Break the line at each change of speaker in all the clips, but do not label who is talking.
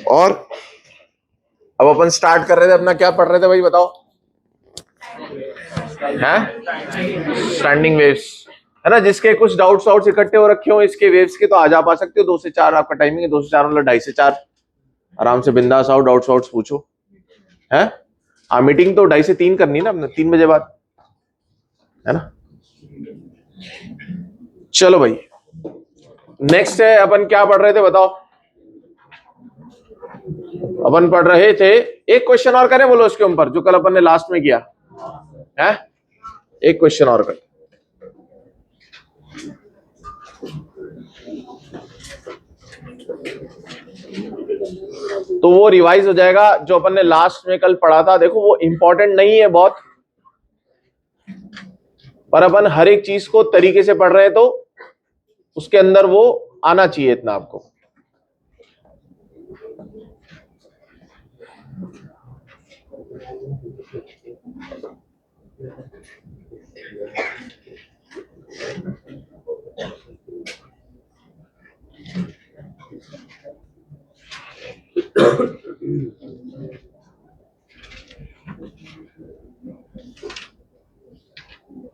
और अब अपन स्टार्ट कर रहे थे, अपना क्या पढ़ रहे थे भाई बताओ? हैं स्टैंडिंग वेव्स, है ना? जिसके कुछ डाउट्स इकट्ठे हो रखे हो इसके वेव्स के, तो आज आप आ सकते हो। 2 से 4 आपका टाइमिंग है, 2 से 4 मतलब 2:30 से 4। आराम से बिंदास आओ, डाउट्स पूछो। है हाँ, मीटिंग तो 2:30 से 3 करनी है ना, 3 बजे बाद, है ना? चलो भाई, नेक्स्ट है, अपन क्या पढ़ रहे थे बताओ? अपन पढ़ रहे थे, एक क्वेश्चन और करें बोलो उसके ऊपर, जो कल अपन ने लास्ट में किया है। एक क्वेश्चन और करें। तो वो रिवाइज हो जाएगा जो अपन ने लास्ट में कल पढ़ा था। देखो वो इंपॉर्टेंट नहीं है बहुत, पर अपन हर एक चीज को तरीके से पढ़ रहे हैं, तो उसके अंदर वो आना चाहिए इतना आपको।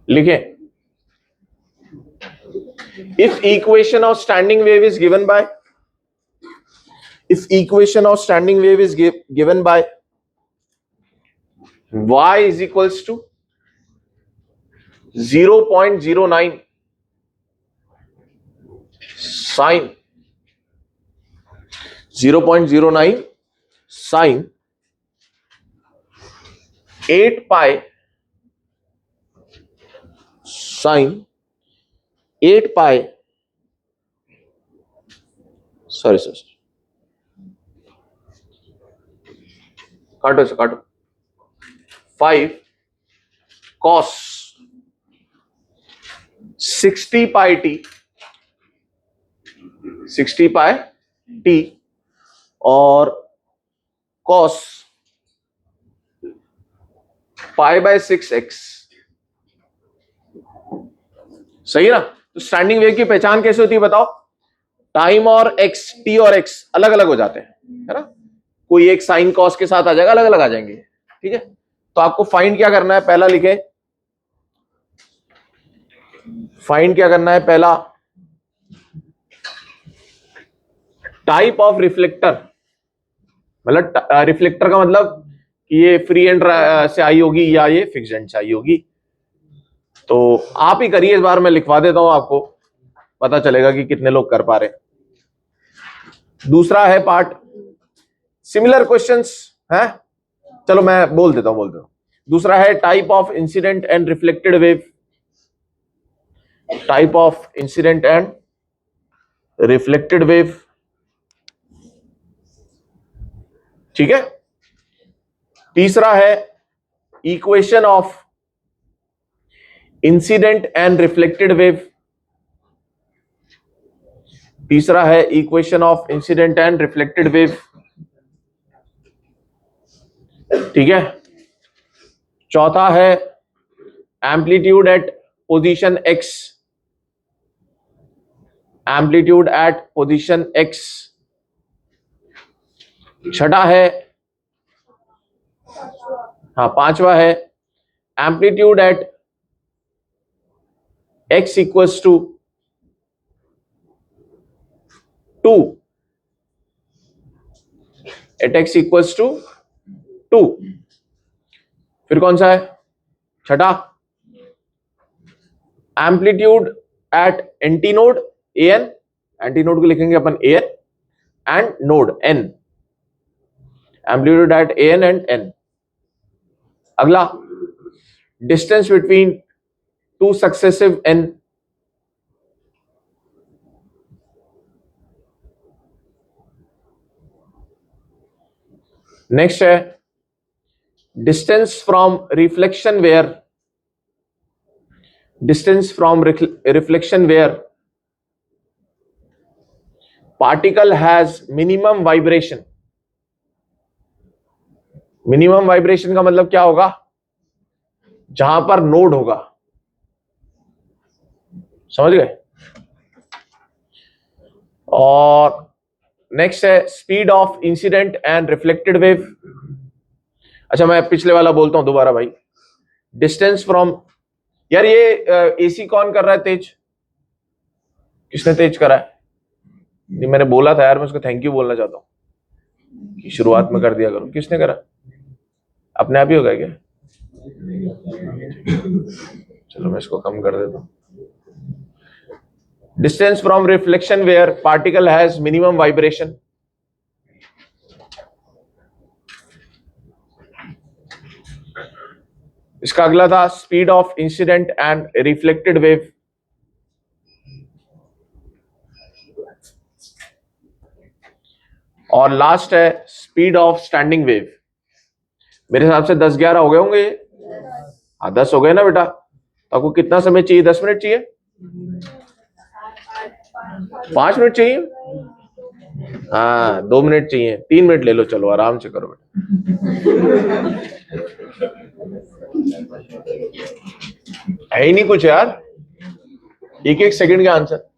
लिखे, if equation of standing wave is given by, if equation of standing wave is given by y is equals to 0.09 sin 0.09 sin 8 pi sin 8 pi sorry काटो से काटो 5 cos 60 pi t 60 pi t और cos pi by 6x। सही है ना? तो standing wave की पहचान कैसे होती है बताओ? टाइम और एक्स, टी और एक्स अलग अलग हो जाते हैं, है ना? कोई एक साइन कॉस के साथ आ जाएगा, अलग अलग आ जाएंगे, ठीक है? तो आपको फाइंड क्या करना है, पहला लिखे, फाइंड क्या करना है पहला, टाइप ऑफ रिफ्लेक्टर। मतलब रिफ्लेक्टर का मतलब कि ये फ्री एंड से आई होगी या ये फिक्स एंड से आई होगी। तो आप ही करिए इस बार, मैं लिखवा देता हूं, आपको पता चलेगा कि कितने लोग कर पा रहे हैं। दूसरा है पार्ट सिमिलर क्वेश्चंस है, चलो मैं बोल देता हूं। दूसरा है type of incident and reflected wave, type of incident and reflected wave, ठीक है? तीसरा है equation of incident and reflected wave, तीसरा है equation of incident and reflected wave, ठीक है? चौथा है amplitude at position x, amplitude at position x। छठा है, हाँ पांचवा है amplitude at x equals to 2, at x equals to 2। फिर कौन सा है छठा? Amplitude at anti node an, anti node को लिखेंगे अपन an and node n, amplitude at an and n। अगला distance between two successive n, next है distance from reflection where, distance from reflection where particle has minimum vibration. Minimum vibration का मतलब क्या होगा? जहां पर नोड होगा, समझ गए? और नेक्स्ट है speed of incident and reflected wave. अच्छा मैं पिछले वाला बोलता हूं दोबारा भाई। डिस्टेंस फ्रॉम, यार ये एसी कौन कर रहा है तेज? किसने तेज करा है? नहीं मैंने बोला था यार, मैं उसको थैंक यू बोलना चाहता हूँ कि शुरुआत में कर दिया करो। किसने करा? अपने आप ही हो गया क्या? चलो मैं इसको कम कर देता हूँ। Distance from reflection where particle has minimum vibration. इसका अगला था speed of incident and reflected wave. और लास्ट है स्पीड ऑफ स्टैंडिंग वेव। मेरे हिसाब से 10-11 हो गए होंगे ये। हाँ 10 हो गए ना बेटा। तो आपको कितना समय चाहिए? 10 मिनट चाहिए? 5 मिनट चाहिए? हाँ 2 मिनट चाहिए? 3 मिनट ले लो, चलो आराम से करो बेटा। है ही नहीं कुछ यार, एक एक सेकंड का आंसर।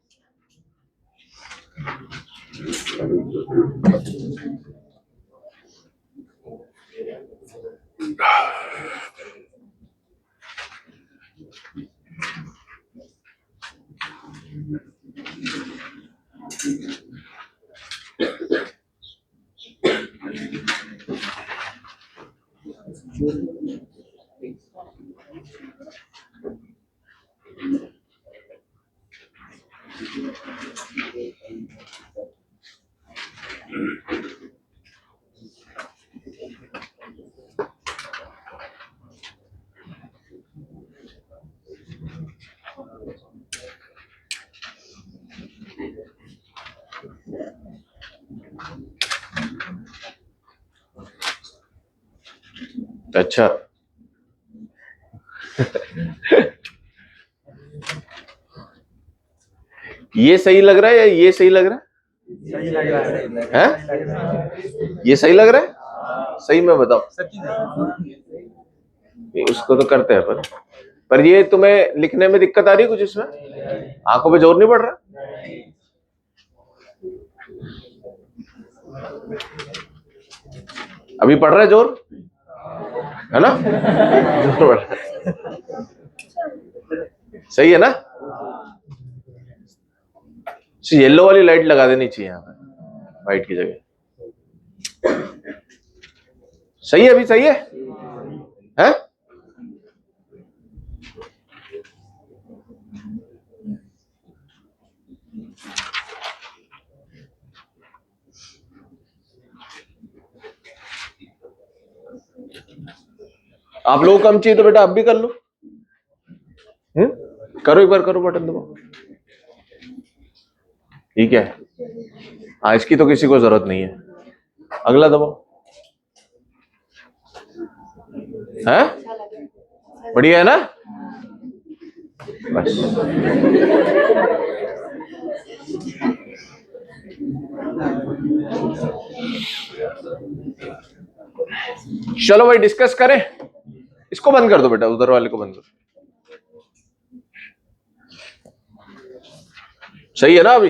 अच्छा ये सही लग रहा है या ये सही लग रहा है?
सही लग रहा है।
हैं? ये सही लग रहा है? सही में बताओ। उसको तो करते हैं पर ये तुम्हें लिखने में दिक्कत आ रही है कुछ इसमें? आंखों पे जोर नहीं पड़ रहा? अभी पड़ रहा है जोर, है ना? जोर पड़ रहा है। सही है ना? येलो वाली लाइट लगा देनी चाहिए यहाँ पे व्हाइट की जगह। सही है? अभी सही है? हैं? आप लोगों को कम चाहिए तो बेटा आप भी कर लो। करो एक बार, करो बटन दबाओ। ठीक है, आज की तो किसी को जरूरत नहीं है। अगला दबाओ। है? बढ़िया है ना? बस चलो भाई डिस्कस करें। इसको बंद कर दो बेटा, उधर वाले को बंद करो। सही है ना? अभी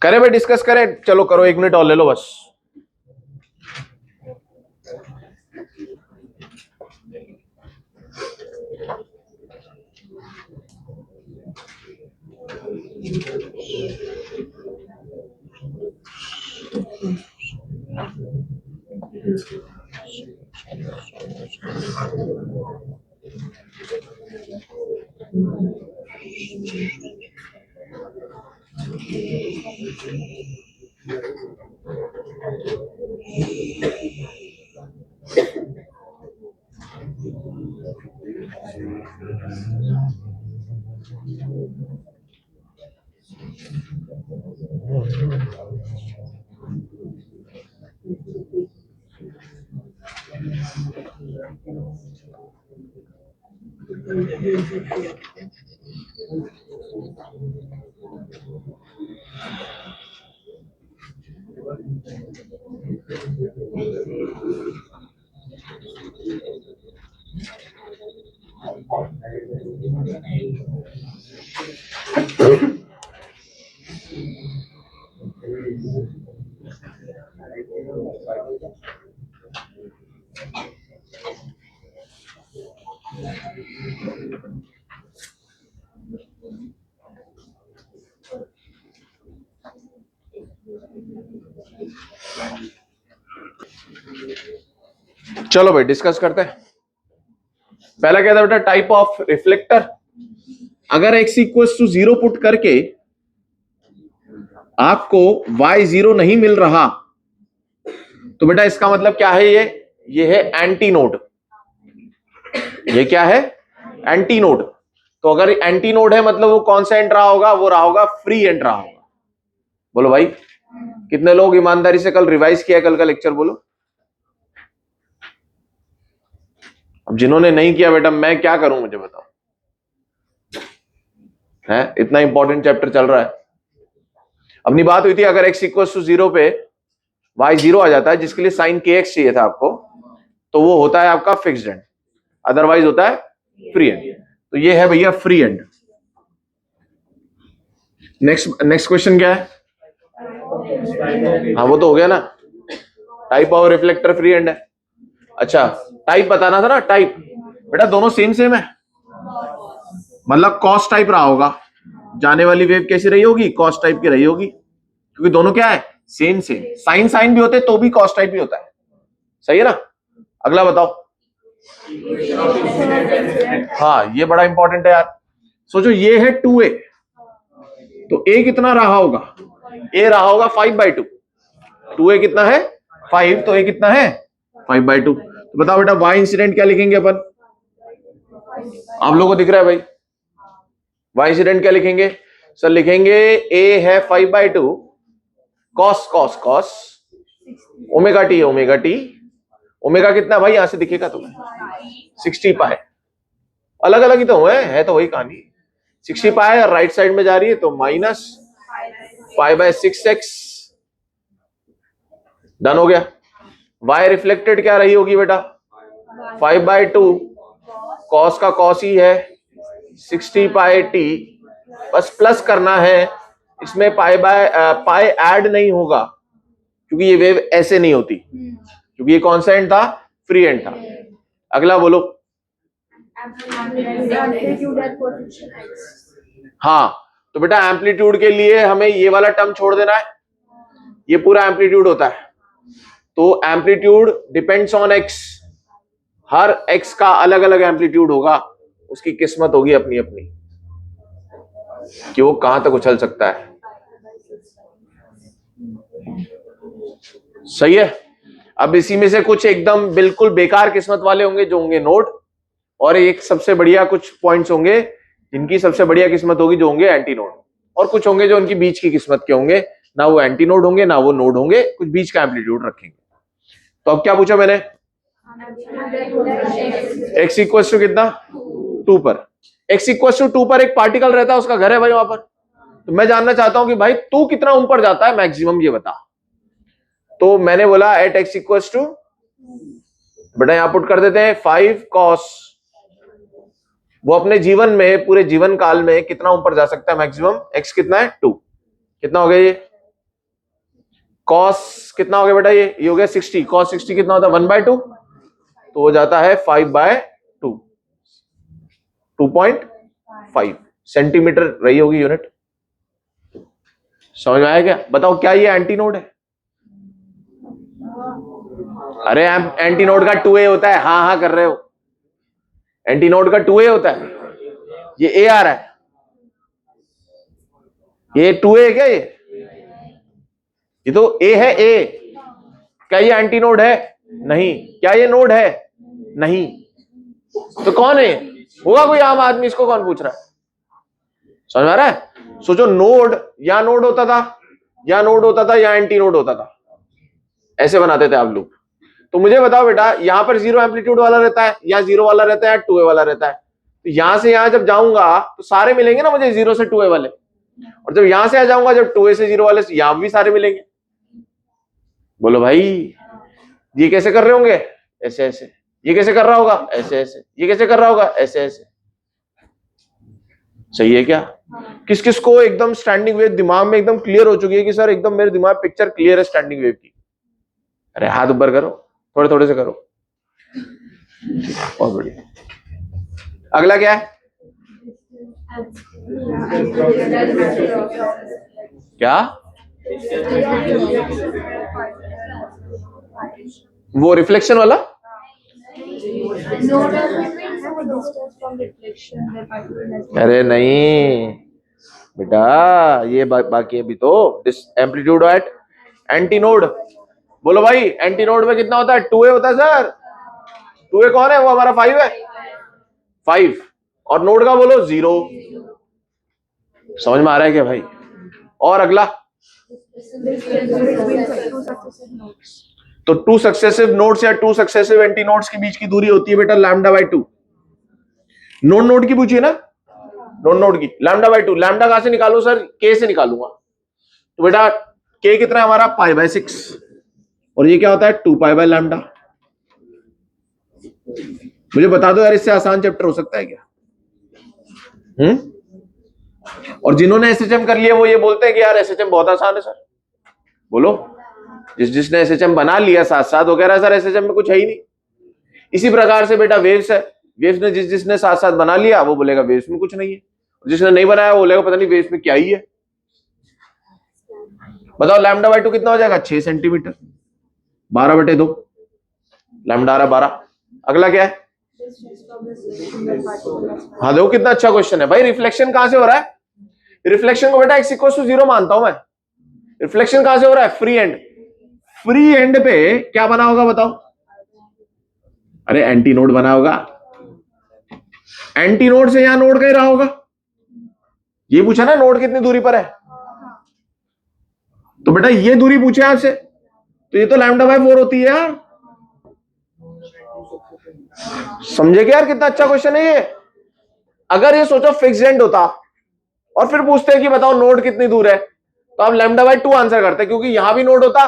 करें भाई, डिस्कस करें। चलो करो, 1 मिनट और ले लो बस। चलो भाई डिस्कस करते हैं। पहला क्या था बेटा, टाइप ऑफ रिफ्लेक्टर। अगर x इक्वल्स टू 0 पुट करके आपको y 0 नहीं मिल रहा तो बेटा इसका मतलब क्या है, ये है एंटी नोड। ये क्या है, एंटी नोड। तो अगर एंटी नोड है मतलब वो कौन सा एंड रहा होगा, वो रहा होगा फ्री एंड रहा होगा। बोलो भाई, कितने लोग ईमानदारी से कल रिवाइज किया कल का लेक्चर, बोलो। अब जिन्होंने नहीं किया बेटा मैं क्या करूं, मुझे बताओ। है इतना इंपॉर्टेंट चैप्टर चल रहा है। अपनी बात हुई थी अगर x इक्वल टू 0 पे y 0 आ जाता है, जिसके लिए साइन kx चाहिए था आपको, तो वो होता है आपका फिक्स्ड एंड, अदरवाइज होता है फ्री एंड। तो ये है भैया फ्री एंड। नेक्स्ट क्वेश्चन क्या है? हाँ वो तो हो गया ना, type of reflector free and है। अच्छा टाइप बताना था ना, टाइप बेटा दोनों सेम सेम है, मतलब कॉस टाइप रहा होगा। जाने वाली वेव कैसी रही होगी, कॉस टाइप की रही होगी, क्योंकि दोनों क्या है, सेम सेम। साइन साइन भी होते तो भी कॉस टाइप भी होता है, सही है ना। अगला बताओ। हाँ ये बड़ा इंपॉर्टेंट है यार। सोचो ये है 2a, तो a कितना रहा होगा, a रहा होगा 5/2। 2a कितना है 5, तो a कितना है 5/2। तो बताओ बेटा y इंसिडेंट क्या लिखेंगे अपन, आप लोगों को दिख रहा है भाई, y इंसिडेंट क्या लिखेंगे सर? लिखेंगे a है 5/2 cos cos cos omega T है ओमेगा टी। ओमेगा कितना भाई, यहां से दिखेगा तुम्हें 60 पाए। अलग अलग ही तो है तो वही कहानी। 60 पाए और राइट साइड में जा रही है तो माइनस 5/6x। डन हो गया। y रिफ्लेक्टेड क्या रही होगी बेटा, 5/2 कॉस का कॉस ही है 60 पाए टी, बस प्लस करना है। इसमें पाई ऐड नहीं होगा क्योंकि ये वेव ऐसे नहीं होती, क्योंकि ये कौन सा एंड था, फ्री एंड था। अगला बोलो। हाँ तो बेटा एम्पलीट्यूड के लिए हमें ये वाला टर्म छोड़ देना है, ये पूरा एम्पलीट्यूड होता है। तो amplitude depends on x, her x का अलग अलग एम्पलीट्यूड होगा, उसकी किस्मत होगी अपनी अपनी कि वो कहां तक उछल सकता है। सही है। अब इसी में से कुछ एकदम बिल्कुल बेकार किस्मत वाले होंगे जो होंगे नोड, और एक सबसे बढ़िया कुछ पॉइंट्स होंगे जिनकी सबसे बढ़िया किस्मत होगी जो होंगे एंटी नोड, और कुछ होंगे जो उनकी बीच की किस्मत के होंगे, ना वो एंटी नोड होंगे ना वो नोड होंगे, कुछ बीच का एम्पलीट्यूड रखेंगे। तो अब क्या पूछा मैंने, x इक्वल टू कितना 2 पर, x इक्वल टू 2 पर एक पार्टिकल रहता है, उसका घर है भाई वहां पर। तो मैं जानना चाहता हूं कि भाई तू कितना ऊपर जाता है मैक्सिमम, ये बता। तो मैंने बोला एट x इक्वल टू, बेटा यहां पुट कर देते हैं 5 cos, वो अपने जीवन में पूरे जीवन काल में कितना ऊपर जा सकता है मैक्सिमम, x कितना है 2, कितना हो गया ये cos कितना हो गया बेटा, ये हो गया 60, cos 60 कितना होता है 1/2, तो हो जाता है 5/2, 2.5 सेंटीमीटर रही होगी यूनिट। समझ में आया क्या? बताओ क्या ये एंटी नोड है? अरे एंटी नोड का 2a होता है, हाँ हाँ कर रहे हो, एंटी नोड का 2a होता है। ये a आ रहा है, ये 2a है क्या, ये तो a है a। क्या ये एंटी नोड है? नहीं। क्या ये नोड है? नहीं। तो कौन है? होगा कोई आम आदमी, इसको कौन पूछ रहा है? समझ में आ रहा है? सोचो नोड या नोड होता था या नोड होता था या एंटी नोड होता था, ऐसे बनाते थे आप लोग। तो मुझे बताओ बेटा, यहां पर 0 एम्पलीट्यूड वाला रहता है या 0 वाला रहता है या 2a वाला रहता है, तो यहां से यहां जब जाऊंगा तो सारे मिलेंगे ना मुझे 0 से 2a वाले, और जब यहां से आ जाऊंगा जब 2a से 0 वाले, यहां भी सारे मिलेंगे। बोलो भाई ये कैसे कर रहे होंगे, ऐसे ऐसे, ये कैसे कर रहा होगा ऐसे ऐसे, ये कैसे कर रहा होगा ऐसे ऐसे। सही है क्या? किस किस को एकदम स्टैंडिंग वेव दिमाग में एकदम क्लियर हो चुकी है कि सर एकदम मेरे दिमाग पिक्चर क्लियर है स्टैंडिंग वेव की? अरे हाथ ऊपर करो, थोड़े थोड़े से करो, बहुत बढ़िया। अगला क्या है? क्या? वो रिफ्लेक्शन वाला? अरे नहीं बेटा, ये बाकी अभी तो एम्पलीट्यूड एट एंटी नोड। बोलो भाई, एंटी नोड में कितना होता है? 2a होता है सर। 2a कौन है? वो हमारा 5 है। 5 और नोड का बोलो 0। समझ में आ रहा है क्या भाई? और अगला, तो 2 सक्सेसिव नोड्स या 2 सक्सेसिव एंटी नोड्स के बीच की दूरी होती है बेटा लैम्डा बाई 2। नोड नोड की पूछिए ना, नोड नोड की लैम्डा बाई 2। लैम्डा कहां से निकालू सर? के से निकालूंगा। तो बेटा के कितना है हमारा? Pi by 6। और ये क्या होता है? 2 पाई बाई लैम्डा। मुझे बता दो यार, इससे आसान चैप्टर हो सकता है क्या? और जिन्होंने एसएचएम कर लिया वो ये बोलते हैं कि यार एसएचएम बहुत आसान है सर। बोलो, जिसने एसएचएम बना लिया साथ साथ वो कह रहा है सर एसएचएम में कुछ है ही नहीं। इसी प्रकार से बेटा वेव्स है, वेव्स ने जिसने साथ साथ बना लिया वो बोलेगा वेव्स में कुछ नहीं है, जिसने नहीं बनाया वो बोलेगा पता नहीं वेव्स में क्या ही है। बताओ लैम्डा बाई 2 कितना हो जाएगा? 6 सेंटीमीटर। 12/2 लैम्डा आ रहा 12। अगला क्या है? हाँ देखो कितना अच्छा क्वेश्चन है भाई। रिफ्लेक्शन कहां से हो रहा है? रिफ्लेक्शन को बेटा x=0 मानता हूं मैं। रिफ्लेक्शन कहां से हो रहा है? Free and. फ्री एंड पे क्या बना होगा बताओ? अरे एंटी नोड बना होगा। एंटी नोड से यहां नोड कहीं रहा होगा। ये पूछा ना नोड कितनी दूरी पर है, तो बेटा ये दूरी पूछे आपसे, तो ये तो लैम्डा बाई 4 होती है यार। समझे क्या यार? कितना अच्छा क्वेश्चन है ये। अगर ये सोचो फिक्स एंड होता और फिर पूछते हैं कि बताओ नोड कितनी दूर है, तो आप लैम्डा बाई 2 आंसर करते, क्योंकि यहां भी नोड होता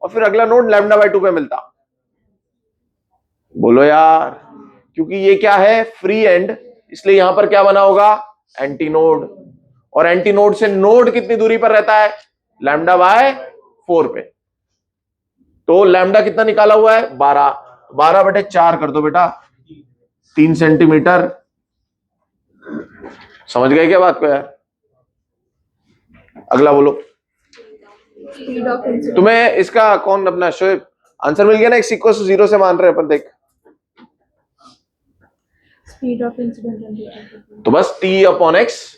और फिर अगला नोड लैम्डा बाई 2 पे मिलता। बोलो यार, क्योंकि ये क्या है? फ्री एंड, इसलिए यहां पर क्या बना होगा? Anti node. और एंटी नोड से नोड कितनी दूरी पर रहता है? लैम्डा बाय 4 पे। तो लैम्डा कितना निकाला हुआ है? 12। 12/4 कर दो बेटा, 3 सेंटीमीटर। समझ गए क्या बात को यार? अगला बोलो। तुम्हें इसका कौन अपना शोएब आंसर मिल गया ना? x=0 से मान रहे अपन। देख
स्पीड ऑफ इंसिडेंट,
तो बस t/x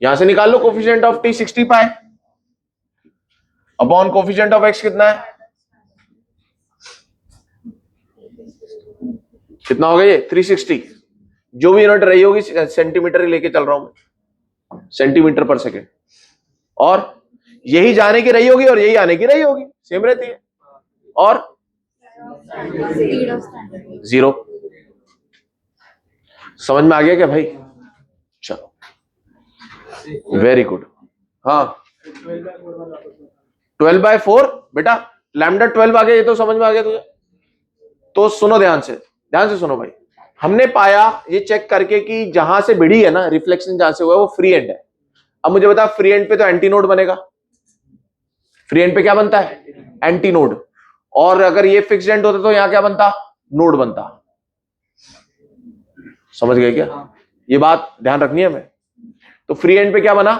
यहां से निकाल लो। कोफिशिएंट ऑफ t 60 पाए अपॉन कोफिशिएंट ऑफ x कितना है? कितना हो गया ये? 360। जो भी यूनिट रही होगी सेंटीमीटर ही लेके चल रहा हूं मैं, सेंटीमीटर पर सेकेंड। और यही जाने की रही होगी और यही आने की रही होगी, सेम रहती है। और
स्पीड ऑफ स्टैंडर्ड
0। समझ में आ गया क्या भाई? चलो वेरी गुड। हाँ 12/4 बेटा लैम्डा 12 आ गया, ये तो समझ में आ गया तुझे। तो सुनो ध्यान से सुनो भाई। हमने पाया ये चेक करके कि जहां से भिड़ी है ना रिफ्लेक्शन, जहां से हुआ है वो फ्री एंड है। अब मुझे बता, फ्री एंड पे तो एंटी नोड बनेगा। फ्री एंड पे क्या बनता है? Anti node. और अगर ये फिक्स्ड एंड होता तो यहां क्या बनता? नोड बनता। समझ गए क्या? ये बात ध्यान रखनी है हमें। तो फ्री एंड पे क्या बना?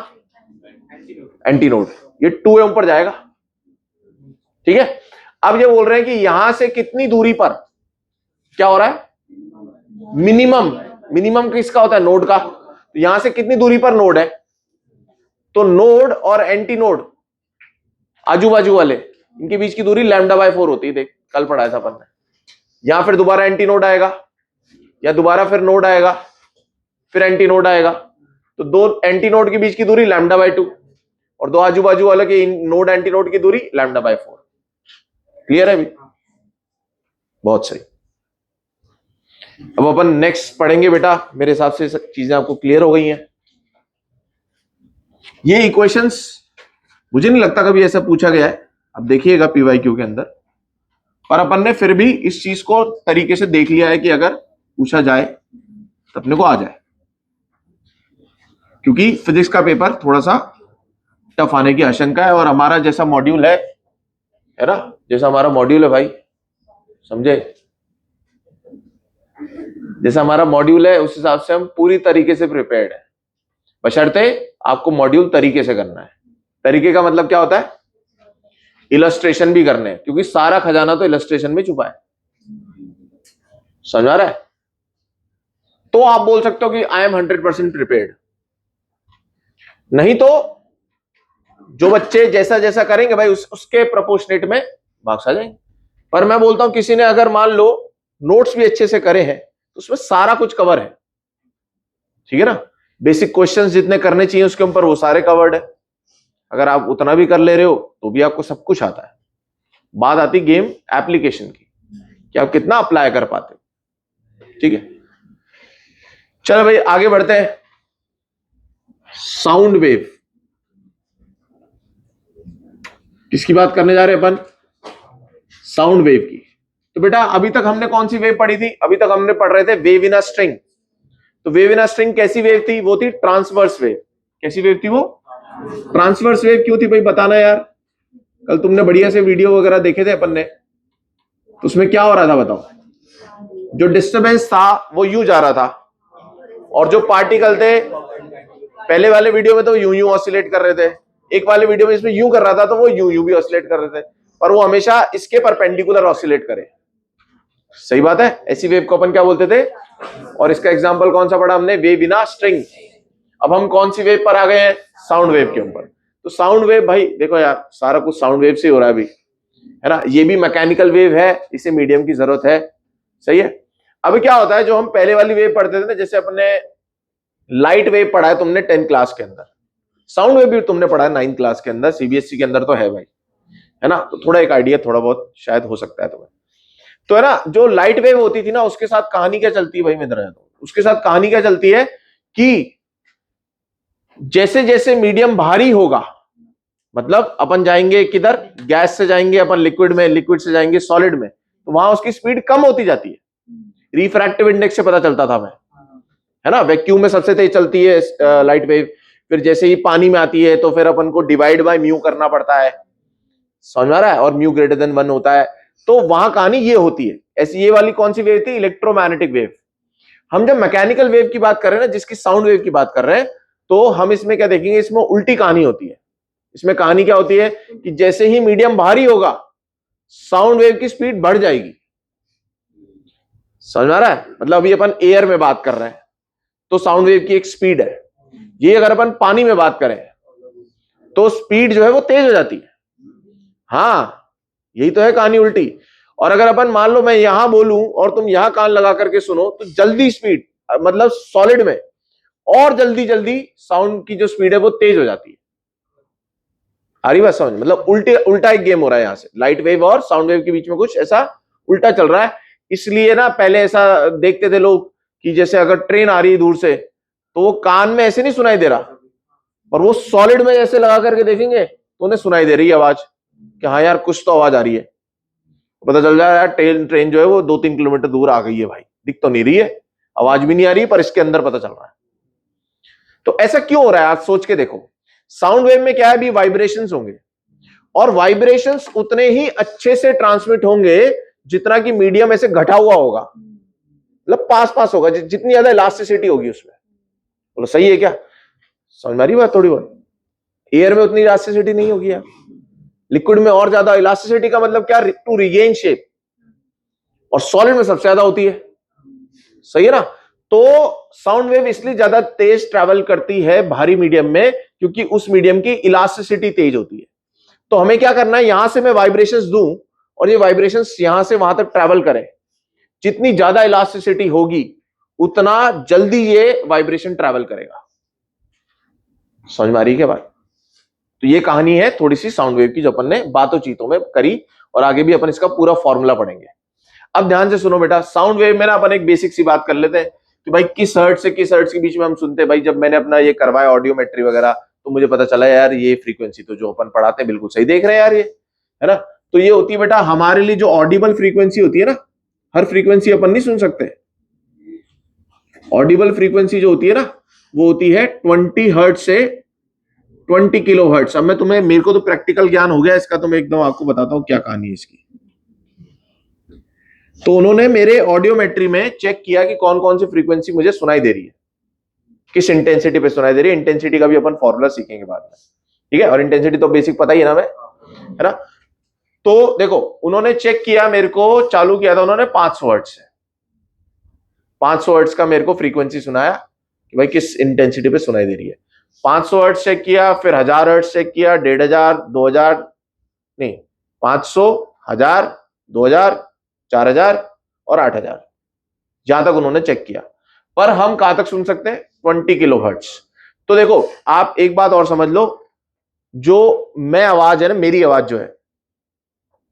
Anti node. ये 2a ऊपर जाएगा, ठीक है। अब ये बोल रहे हैं कि यहां से कितनी दूरी पर क्या हो रहा है? मिनिमम। मिनिमम किसका होता है? नोड का। तो यहां से कितनी दूरी पर नोड है? तो नोड और एंटी नोड आजू बाजू वाले, इनके बीच की दूरी लैम्डा बाई 4 होती है। देख कल पढ़ाया था अपन ने। यहां फिर दोबारा एंटी नोड आएगा, या दोबारा फिर नोड आएगा, फिर एंटी नोड आएगा। तो दो एंटी नोड के बीच की दूरी लैम्डा बाई 2 और दो आजू बाजू वाले के नोड एंटी नोड की दूरी लैम्डा बाई 4। क्लियर है अभी? बहुत सही। अब अपन नेक्स्ट पढ़ेंगे बेटा। मेरे हिसाब से चीजें आपको क्लियर हो गई हैं। ये इक्वेशंस मुझे नहीं लगता कभी ऐसा पूछा गया है, अब देखिएगा पीवाईक्यू के अंदर। पर अपन ने फिर भी इस चीज को तरीके से देख लिया है कि अगर पूछा जाए तो अपने को आ जाए, क्योंकि फिजिक्स का पेपर थोड़ा सा टफ आने की आशंका है। और हमारा जैसा मॉड्यूल है ना, जैसा हमारा मॉड्यूल है भाई, समझे? जैसा हमारा मॉड्यूल है उस हिसाब से हम पूरी तरीके से प्रिपेयर्ड है, बशर्ते आपको मॉड्यूल तरीके से करना है। तरीके का मतलब क्या होता है? इलस्ट्रेशन भी करने हैं, क्योंकि सारा खजाना तो इलस्ट्रेशन में छुपा है। समझ आ रहा है? तो आप बोल सकते हो कि आई एम 100% प्रिपेयर्ड। नहीं तो जो बच्चे जैसा जैसा करेंगे भाई उसके प्रोपोर्शनेट में मार्क्स आ जाएंगे। पर मैं बोलता हूं किसी ने अगर मान लो नोट्स भी अच्छे से करे हैं तो उसमें सारा कुछ कवर है, ठीक है ना। बेसिक क्वेश्चंस जितने करने चाहिए उसके ऊपर वो सारे कवर्ड है। अगर आप उतना भी कर ले रहे हो तो भी आपको सब कुछ आता है। बात आती गेम एप्लीकेशन की कि आप कितना अप्लाई कर पाते हो, ठीक है। चलो भाई आगे बढ़ते हैं। साउंड वेव, किसकी बात करने जा रहे हैं अपन? साउंड वेव की। तो बेटा अभी तक हमने कौन सी वेव पढ़ी थी? अभी तक हमने पढ़ रहे थे वेव इन अ स्ट्रिंग। तो वेव इन अ स्ट्रिंग कैसी वेव थी? वो थी ट्रांसवर्स वेव। कैसी वेव थी वो? ट्रांसवर्स वेव क्यों थी भाई, बताना यार। कल तुमने बढ़िया से वीडियो वगैरह देखे थे अपन ने, तो उसमें क्या हो रहा था बताओ? जो डिस्टरबेंस था वो यूं जा रहा था, और जो पार्टिकल थे पहले वाले वीडियो में तो यूं यूं ऑसिलेट कर रहे थे, एक वाले वीडियो में इसमें यूं कर रहा था तो वो यूं यूं भी ऑसिलेट कर रहे थे, पर वो हमेशा इसके परपेंडिकुलर ऑसिलेट करे। सही बात है। ऐसी वेव को अपन क्या बोलते थे? और इसका एग्जांपल कौन सा पढ़ा हमने? Wave in a string. अब हम कौन सी वेव पर आ गए हैं? साउंड वेव के ऊपर। तो साउंड वेव भाई देखो यार, सारा कुछ साउंड वेव से हो रहा है अभी, है ना। ये भी मैकेनिकल वेव है, इसे मीडियम की जरूरत है, सही है। अब क्या होता है, जो हम पहले वाली वेव पढ़ते थे ना, जैसे अपने लाइट वेव पढ़ा है तुमने 10th क्लास के अंदर, साउंड वेव भी तुमने पढ़ा है 9th क्लास के अंदर, सीबीएसई के अंदर तो है भाई, है ना। तो थोड़ा एक आइडिया थोड़ा बहुत शायद हो सकता है तुम्हें। तो है ना, जो लाइट वेव होती थी ना, उसके साथ कहानी क्या चलती है भाई मित्र? उसके साथ कहानी क्या चलती है कि जैसे जैसे मीडियम भारी होगा, मतलब अपन जाएंगे किधर? गैस से जाएंगे अपन लिक्विड में, लिक्विड से जाएंगे सॉलिड में, तो वहां उसकी स्पीड कम होती जाती है। रिफ्रैक्टिव इंडेक्स से पता चलता था हमें, है ना। वैक्यूम में सबसे तेज चलती है लाइट वेव, फिर जैसे ही पानी में आती है तो फिर अपन को डिवाइड बाय म्यू करना पड़ता है, समझ आ रहा है, और म्यू ग्रेटर देन 1 होता है। तो वहां कहानी ये होती है। ऐसी ये वाली कौन सी वेव थी? Electromagnetic wave. हम जब मैकेनिकल वेव की बात कर रहे हैं ना, जिसकी साउंड वेव की बात कर रहे हैं, तो हम इसमें क्या देखेंगे? इसमें उल्टी कहानी होती है। इसमें कहानी क्या होती है कि जैसे ही मीडियम भारी होगा, साउंड वेव की स्पीड बढ़ जाएगी। समझ आ रहा है? मतलब अभी अपन एयर में बात कर रहे हैं तो साउंड वेव की एक स्पीड है। ये अगर अपन पानी में बात करें तो स्पीड जो है वो तेज हो जाती है। हाँ, यही तो है कहानी उल्टी। और अगर अपन मान लो मैं यहां बोलूं और तुम यहां कान लगा करके सुनो, तो जल्दी स्पीड, मतलब सॉलिड में और जल्दी जल्दी साउंड की जो स्पीड है वो तेज हो जाती है। आ रही बात समझ? मतलब उल्टा एक गेम हो रहा है यहां से, लाइट वेव और साउंड वेव के बीच में कुछ ऐसा उल्टा चल रहा है। इसलिए ना पहले ऐसा देखते थे लोग कि जैसे अगर ट्रेन आ रही है दूर से तो वो कान में ऐसे नहीं सुनाई दे रहा, और वो सॉलिड में ऐसे लगा करके देखेंगे तो उन्हें सुनाई दे रही है आवाज कि हाँ यार कुछ तो आवाज आ रही है। पता चल जाए यार ट्रेन जो है वो 2-3 किलोमीटर दूर आ गई है भाई, दिख तो नहीं रही है, आवाज भी नहीं आ रही, पर इसके अंदर पता चल रहा है। तो ऐसा क्यों हो रहा है आज सोच के देखो। साउंड वेव में क्या है? भी वाइब्रेशंस होंगे, और वाइब्रेशंस उतने ही अच्छे से ट्रांसमिट होंगे जितना कि मीडियम ऐसे घटा हुआ होगा, मतलब पास पास होगा, जितनी ज्यादा इलास्टिसिटी होगी उसमें। बोलो सही है क्या? समझ में आ रही बात थोड़ी बहुत? एयर में उतनी इलास्टिसिटी नहीं होगी यार, लिक्विड में और ज्यादा इलास्टिसिटी का मतलब क्या? टू रिगेन शेप, और सॉलिड में सबसे ज्यादा होती है, सही है ना। तो साउंड वेव इसलिए ज्यादा तेज ट्रैवल करती है भारी मीडियम में, क्योंकि उस मीडियम की इलास्टिसिटी तेज होती है। तो हमें क्या करना है? यहां से मैं वाइब्रेशंस दूं और ये वाइब्रेशंस यहां से वहां तक ट्रैवल करें। जितनी ज्यादा इलास्टिसिटी होगी उतना जल्दी ये वाइब्रेशन ट्रैवल करेगा। समझ में आ रही है क्या बात? तो ये कहानी है थोड़ी सी साउंड वेव की, जो अपन ने बातों चीतों में करी, और आगे भी अपन इसका पूरा फॉर्मूला पढ़ेंगे। अब ध्यान से सुनो बेटा, साउंड वेव में ना अपन एक बेसिक सी बात कर लेते हैं कि भाई किस हर्ट्ज से किस हर्ट्ज के बीच में हम सुनते हैं। भाई जब मैंने अपना ये करवाया ऑडियोमेट्री वगैरह, तो मुझे पता चला यार ये फ्रीक्वेंसी तो जो अपन पढ़ाते हैं बिल्कुल सही देख रहे हैं यार, ये है ना। तो ये होती है बेटा हमारे लिए जो ऑडिबल फ्रीक्वेंसी होती है ना, हर फ्रीक्वेंसी अपन नहीं सुन सकते। ऑडिबल फ्रीक्वेंसी जो होती है ना, वो होती है 20 हर्ट्ज से 20 किलो हर्ट्ज। अब मैं तुम्हें, मेरे को तो प्रैक्टिकल ज्ञान हो गया इसका, तो मैं एकदम आपको बताता हूं क्या कहानी है इसकी। तो उन्होंने मेरे ऑडियोमेट्री में चेक किया कि कौन कौन सी फ्रीक्वेंसी मुझे सुनाई दे रही है, किस इंटेंसिटी पे सुनाई दे रही है। इंटेंसिटी का भी अपन फॉर्मूला सीखेंगे बाद में, ठीक है। और इंटेंसिटी तो बेसिक पता ही है ना मैं, है ना। तो देखो उन्होंने चेक किया, मेरे को चालू किया था उन्होंने 500 हर्ट्ज से, 500 हर्ट्ज का मेरे को फ्रीक्वेंसी सुनाया कि भाई किस इंटेंसिटी पे सुनाई दे रही है। 500 हर्ट्ज चेक किया, फिर 1000 हर्ट्ज चेक किया, 1500, 2000 नहीं, 500, 1000, 2000, 4000 और 8000, जहां तक उन्होंने चेक किया। पर हम कहां तक सुन सकते हैं? 20 किलो हर्ट्ज। तो देखो आप एक बात और समझ लो, जो मैं आवाज है ना, मेरी आवाज जो है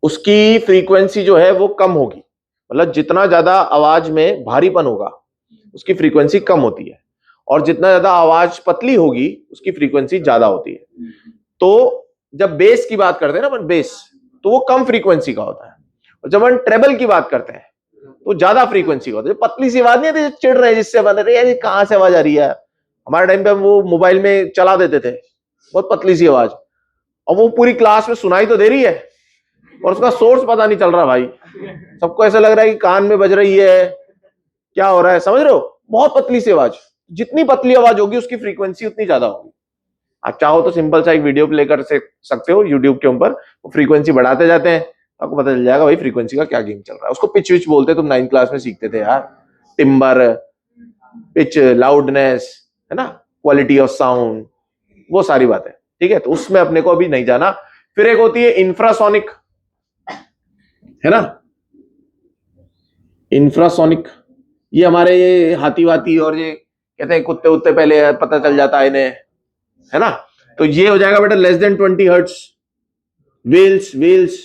उसकी फ्रीक्वेंसी जो है वो कम होगी, मतलब जितना ज्यादा आवाज में भारीपन होगा उसकी फ्रीक्वेंसी कम होती है, और जितना ज्यादा आवाज पतली होगी उसकी फ्रीक्वेंसी ज्यादा होती है। तो जब बेस की बात करते हैं ना अपन, बेस तो वो कम फ्रीक्वेंसी का होता है, और जब अपन ट्रेबल की बात करते हैं तो ज्यादा फ्रीक्वेंसी का होता है। पतली सी आवाज नहीं आती चिढ़ रहे जिससे बन रहे, यार ये कहां से आवाज आ रही है। हमारे टाइम पे हम वो मोबाइल में चला देते थे, बहुत पतली सी आवाज, और वो पूरी क्लास में सुनाई तो दे रही है और उसका सोर्स पता नहीं चल रहा भाई, सबको ऐसा लग रहा है कि कान में बज रही है, क्या हो रहा है, समझ रहे हो। बहुत पतली सी आवाज, जितनी पतली आवाज होगी उसकी फ्रीक्वेंसी उतनी ज्यादा होगी। आप चाहो तो सिंपल सा एक वीडियो प्ले कर सकते हो यूट्यूब के ऊपर, वो फ्रीक्वेंसी बढ़ाते जाते हैं, आपको पता चल जाएगा भाई फ्रीक्वेंसी का क्या गेम चल रहा है। उसको पिच विच बोलते हैं, तुम 9th क्लास में सीखते थे यार, टिम्बर, पिच, लाउडनेस, है ना, क्वालिटी ऑफ साउंड, वो सारी बातें, ठीक है। तो उसमें अपने को अभी नहीं जाना। फिर एक होती है इंफ्रासोनिक, है ना, इंफ्रासोनिक। ये हमारे ये हाथी वाती और ये कहते हैं कुत्ते उत्ते पहले पता चल जाता है इन्हें, है ना। तो ये हो जाएगा बेटा लेस देन 20 हर्ट्ज। वेल्स, वेल्स,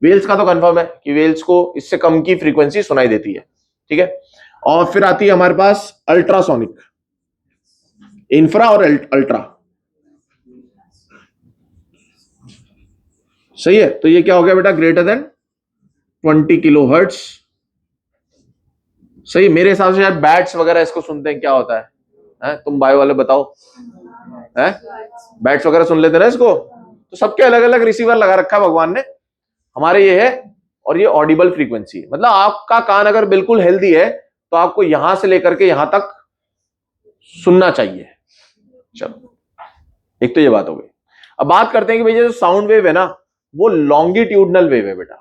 वेल्स का तो कंफर्म है कि वेल्स को इससे कम की फ्रीक्वेंसी सुनाई देती है, ठीक है। और फिर आती है हमारे पास अल्ट्रासोनिक, इंफ्रा और अल्ट्रा, सही है। तो ये क्या हो गया बेटा? ग्रेटर देन 20 किलो हर्ट्ज, सही। मेरे हिसाब से शायद बैट्स वगैरह इसको सुनते हैं, क्या होता है? तुम बायो वाले बताओ, है बैट्स वगैरह सुन लेते ना इसको। तो सबके अलग अलग रिसीवर लगा रखा है भगवान ने, हमारे ये है, और ये ऑडिबल फ्रीक्वेंसी है। मतलब आपका कान अगर बिल्कुल हेल्दी है तो आपको यहां से लेकर के यहां तक सुनना चाहिए। चलो, एक तो ये बात हो गई। अब बात करते हैं कि भैया जो साउंड वेव है ना, वो लॉन्गिट्यूडनल वेव है बेटा।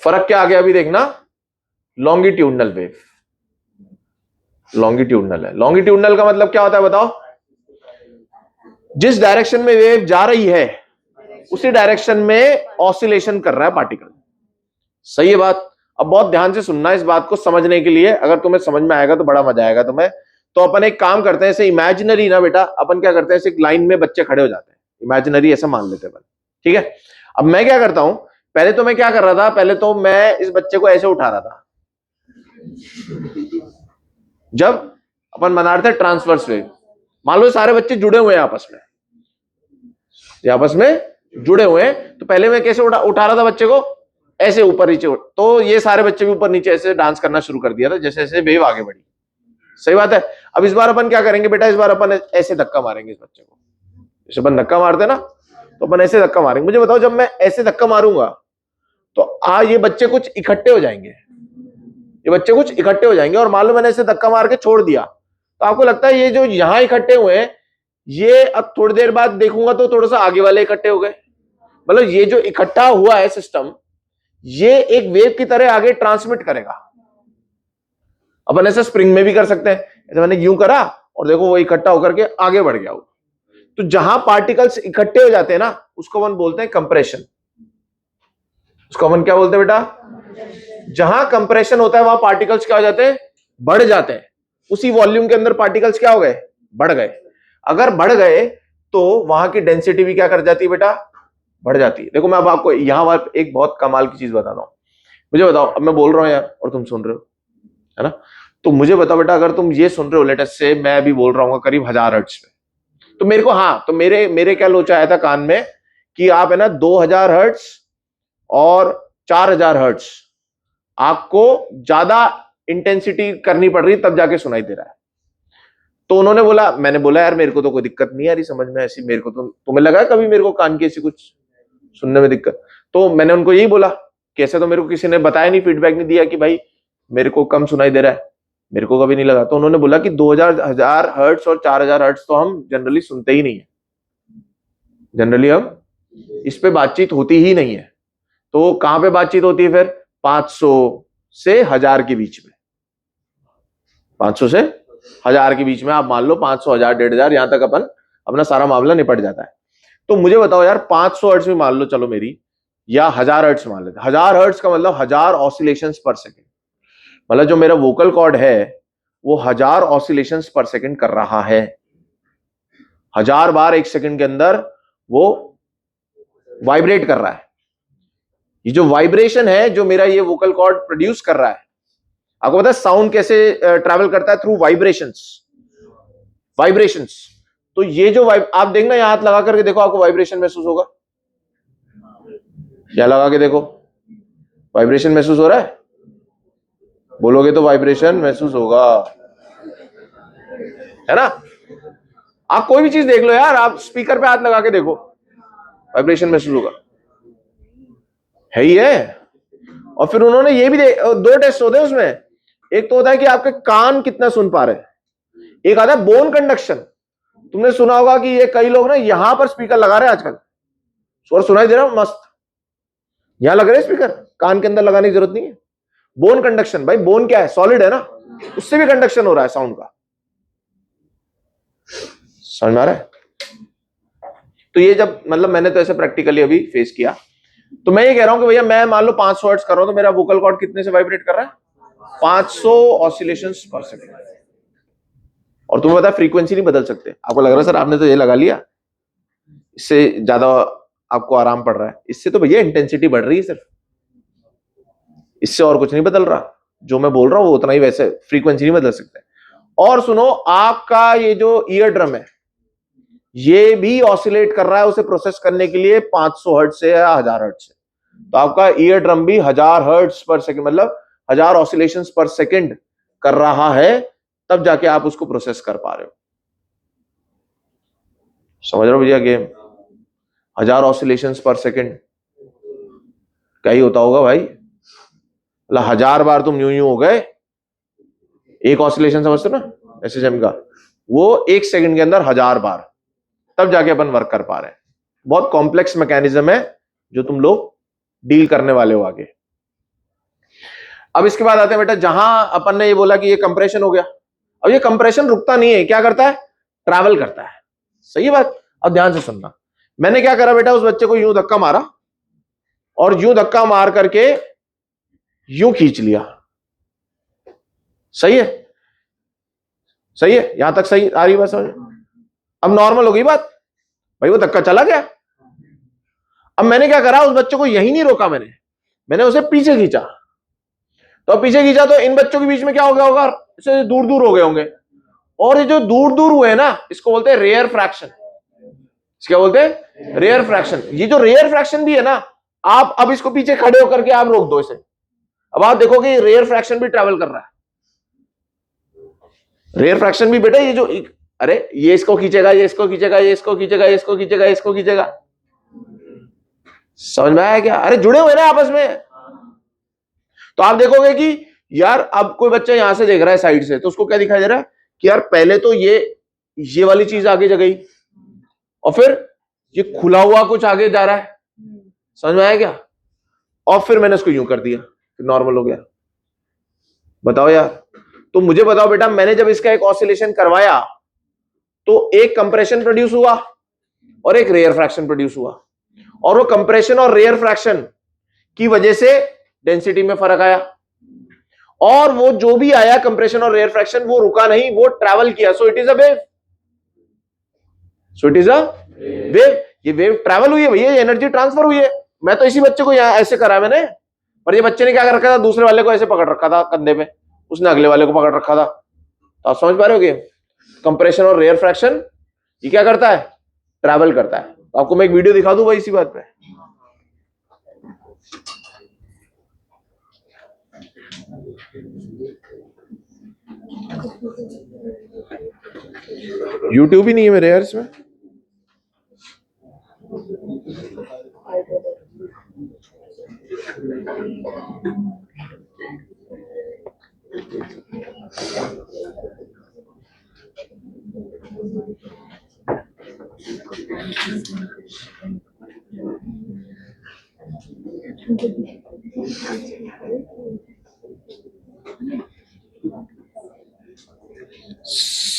फर्क क्या आ गया अभी देखना, लॉन्गिट्यूडनल वेव, लॉन्गिट्यूडनल है। लॉन्गिट्यूडनल का मतलब क्या होता है बताओ? जिस डायरेक्शन में वेव जा रही है उसी डायरेक्शन में ऑसिलेशन कर रहा है पार्टिकल, सही है बात। अब बहुत ध्यान से सुनना इस बात को समझने के लिए, अगर तुम्हें समझ में आएगा तो बड़ा मजा आएगा तुम्हें। तो अपन एक काम करते हैं, ऐसे इमेजिनरी ना बेटा, अपन क्या करते हैं, ऐसे लाइन में बच्चे खड़े हो जाते हैं, इमेजिनरी ऐसा मान लेते हैं, ठीक है। अब मैं क्या करता हूं, पहले तो मैं क्या कर रहा था, पहले तो मैं इस बच्चे को ऐसे उठा रहा था, जब अपन बना रहे थे ट्रांसवर्स वेव। मान लो सारे बच्चे जुड़े हुए हैं आपस में, आपस में जुड़े हुए हैं, तो पहले मैं कैसे उठा रहा था बच्चे को, ऐसे ऊपर नीचे। तो ये सारे बच्चे भी ऊपर नीचे ऐसे डांस करना शुरू कर दिया था जैसे जैसे वेव आगे बढ़ी, सही बात है। अब इस बार अपन क्या करेंगे बेटा, इस बार अपन ऐसे धक्का मारेंगे इस बच्चे को, जैसे अपन धक्का मारते ना, तो अपन ऐसे धक्का मारेंगे। मुझे बताओ, जब मैं ऐसे धक्का मारूंगा तो ये बच्चे कुछ इकट्ठे हो जाएंगे, ये बच्चे कुछ इकट्ठे हो जाएंगे, और मान लो मैंने ऐसे धक्का मार के छोड़ दिया, तो आपको लगता है ये जो यहां इकट्ठे हुए हैं, ये अब थोड़ी देर बाद देखूंगा तो थोड़ा सा आगे वाले इकट्ठे हो गए। मतलब ये जो इकट्ठा हुआ है सिस्टम, ये एक वेव की तरह आगे ट्रांसमिट करेगा। अपन ऐसे स्प्रिंग में भी कर सकते हैं, ऐसे मैंने यूं करा और देखो वो इकट्ठा होकर के आगे बढ़ गया। तो जहां पार्टिकल्स इकट्ठे हो जाते हैं ना, उसको अपन बोलते हैं कंप्रेशन। उसको अपन क्या बोलते हैं बेटा? जहां कंप्रेशन होता है वहां पार्टिकल्स क्या हो जाते हैं? बढ़ जाते हैं। उसी वॉल्यूम के अंदर पार्टिकल्स क्या हो गए? बढ़ गए। अगर बढ़ गए तो वहां की डेंसिटी भी क्या कर जाती है बेटा? बढ़ जाती है। देखो मैं अब आपको यहां एक बहुत कमाल की चीज बताता हूं। मुझे बताओ, अब मैं बोल रहा हूं यार और तुम सुन रहे हो, है ना। तो मुझे बताओ बेटा, अगर तुम ये सुन रहे हो, लेटेस्ट से मैं अभी बोल रहा हूँ करीब 1000 हर्ट्ज पे, तो मेरे को, हाँ, तो मेरे क्या लोचा आया था कान में कि आप है ना 2000 हर्ट्ज और 4000 हर्ट्ज आपको ज्यादा इंटेंसिटी करनी पड़ रही, तब जाके सुनाई दे रहा है। तो उन्होंने बोला, मैंने बोला यार मेरे को तो कोई दिक्कत नहीं आ रही समझ में ऐसी, मेरे को तो, तुम्हें लगा कभी मेरे को कान की ऐसी कुछ सुनने में दिक्कत? तो मैंने उनको यही बोला कैसे, तो मेरे को किसी ने बताया नहीं, फीडबैक नहीं दिया कि भाई मेरे को कम सुनाई दे रहा है, मेरे को कभी नहीं लगा। तो उन्होंने बोला कि 2000 हर्ट्स और 4000 हर्ट्स तो हम जनरली सुनते ही नहीं है, जनरली हम इस पे बातचीत होती ही नहीं है। तो कहां पे बातचीत होती है फिर? 500 से 1000 के बीच में, 500 से 1000 के बीच में आप मान लो, 500, 1000, 1500, यहां तक अपन अपना सारा मामला निपट जाता है। तो मुझे बताओ यार, 500 हर्ट्स में मान लो चलो मेरी, या 1000 हर्ट्स मान लेते। 1000 हर्ट्स का मतलब 1000 ऑसिलेशंस पर सेकंड, मतलब जो मेरा वोकल कॉर्ड है वो 1000 ऑसिलेशंस पर सेकंड कर रहा है। 1000 बार एक सेकंड के अंदर वो वाइब्रेट कर रहा है। ये जो वाइब्रेशन है जो मेरा ये वोकल कॉर्ड प्रोड्यूस कर रहा है, आपको पता है साउंड कैसे ट्रैवल करता है? Through vibrations. वाइब्रेशंस। तो ये जो आप देखना, यहां हाथ लगा करके देखो, आपको वाइब्रेशन महसूस होगा। या लगा के देखो, वाइब्रेशन महसूस हो रहा है? बोलोगे तो वाइब्रेशन महसूस होगा, है ना? आप कोई भी चीज देख लो यार, आप स्पीकर पे हाथ लगा के देखो, वाइब्रेशन महसूस होगा, है ही है। और फिर उन्होंने ये भी दो टेस्ट होते हैं उसमें। एक तो होता है कि आपके कान कितना सुन पा रहे हैं, एक आता है बोन कंडक्शन। तुमने सुना होगा कि ये कई लोग ना यहां पर स्पीकर लगा रहे हैं आजकल, स्वर सुनाई दे रहा है मस्त, यहां लग रहे हैं स्पीकर, कान के अंदर लगाने की जरूरत नहीं है। बोन कंडक्शन, भाई बोन क्या है? सॉलिड है ना, उससे भी कंडक्शन हो रहा है साउंड का, समझ में आ रहा है? तो ये जब, मतलब मैंने तो ऐसे प्रैक्टिकली अभी फेस किया। तो मैं ये कह रहा हूं कि भैया मैं मान लो 500 हर्ट्ज कर रहा हूं, तो मेरा वोकल कॉर्ड कितने से वाइब्रेट कर रहा है? 500 ऑसिलेशंस पर सेकंड। और तुम्हें पता है फ्रीक्वेंसी नहीं बदल सकते। आपको लग रहा है सर आपने तो ये लगा लिया, इससे ज्यादा आपको आराम पड़ रहा है, इससे तो भैया इंटेंसिटी बढ़ रही है सिर्फ, इससे और कुछ नहीं बदल रहा। जो मैं बोल रहा हूं वो उतना ही, वैसे फ्रीक्वेंसी नहीं बदल सकते। और सुनो, आपका ये जो ईयर ड्रम है ये भी ऑसिलेट कर रहा है, उसे प्रोसेस करने के लिए 500 हर्ट्ज से या 1000 हर्ट्ज से। तो आपका ईयर ड्रम भी 1000 हर्ट्ज पर सेकंड, मतलब 1000 ऑसिलेशंस पर सेकंड कर रहा है, तब जाके आप उसको प्रोसेस कर पा रहे हो। समझ रहे हो भैया गेम? 1000 ऑसिलेशंस पर सेकंड क्या ही होता होगा भाई, मतलब 1000 बार तुम यूं यूं हो गए। एक ऑसिलेशन समझते हो ना एसएचएम का, वो एक सेकंड के अंदर 1000 बार, तब जाके अपन वर्क कर पा रहे हैं। बहुत कॉम्प्लेक्स मैकेनिज्म है जो तुम लोग डील करने वाले हो आगे। अब इसके बाद आते हैं बेटा, जहां अपन ने ये बोला कि ये कंप्रेशन हो गया, अब ये कंप्रेशन रुकता नहीं है, क्या करता है? ट्रैवल करता है। सही बात। अब ध्यान से सुनना, मैंने क्या करा बेटा, उस बच्चे को यूं धक्का मारा और यूं धक्का मार करके यूं खींच लिया। सही है? सही है? यहां तक सही आ रही बात समझ? अब नॉर्मल हो गई बात, भाई वो धक्का चला गया। अब मैंने क्या करा, उस बच्चे को यही नहीं रोका, मैंने उसे पीछे खींचा। तो पीछे खींचा तो इन बच्चों के बीच में क्या हो गया होगा, इसे दूर दूर हो गए होंगे। और ये जो दूर दूर हुए ना, इसको बोलते हैं रेयर फ्रैक्शन। क्या बोलते हैं? Rarefaction. ये जो रेयर फ्रैक्शन भी है ना, आप अब इसको पीछे खड़े होकर के आप रोक दो इसे, अब आप देखोगे रेयर फ्रैक्शन भी ट्रैवल कर रहा है। रेयर फ्रैक्शन भी बेटा ये जो अरे ये इसको खींचेगा, ये इसको खींचेगा, ये इसको खींचेगा, ये इसको खींचेगा, इसको खींचेगा। समझ में आया क्या? अरे जुड़े हुए ना आपस में। तो आप देखोगे कि यार अब कोई बच्चा यहां से देख रहा है साइड से, तो उसको क्या दिखाई दे रहा है कि यार पहले तो ये वाली चीज आगे जा गई, और फिर ये खुला हुआ कुछ आगे जा रहा है। समझ में आया क्या? और फिर मैंने इसको यूं कर दिया, फिर नॉर्मल हो गया। बताओ यार। तो मुझे बताओ बेटा, मैंने जब इसका एक ऑसिलेशन करवाया तो एक कंप्रेशन प्रोड्यूस हुआ और एक रेयर फ्रैक्शन प्रोड्यूस हुआ, और वो कंप्रेशन और रेयर फ्रैक्शन की वजह से डेंसिटी में फर्क आया। और वो जो भी आया कंप्रेशन और रेयर फ्रैक्शन, वो रुका नहीं, वो ट्रैवल किया। So it is a wave. So it is a wave. ये वेव ट्रैवल हुई है भैया, ये एनर्जी ट्रांसफर हुई है। मैं तो इसी बच्चे को यहां ऐसे करा मैंने, पर ये बच्चे ने क्या कर रखा था, दूसरे वाले को ऐसे पकड़ रखा था कंधे पे, उसने अगले वाले को पकड़ रखा था। तो आप समझ पा रहे हो गेम? कंप्रेशन और रेयर फ्रैक्शन ये क्या करता है? ट्रैवल करता है। तो आपको मैं एक वीडियो दिखा दूं भाई इसी बात पे। यूट्यूब ही नहीं है मेरे यार इसमें।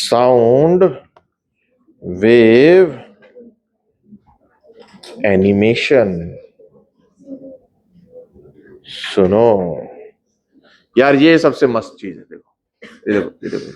Sound wave animation. सुनो यार, ये सबसे मस्त चीज है। देखो ये देखो ये देखो,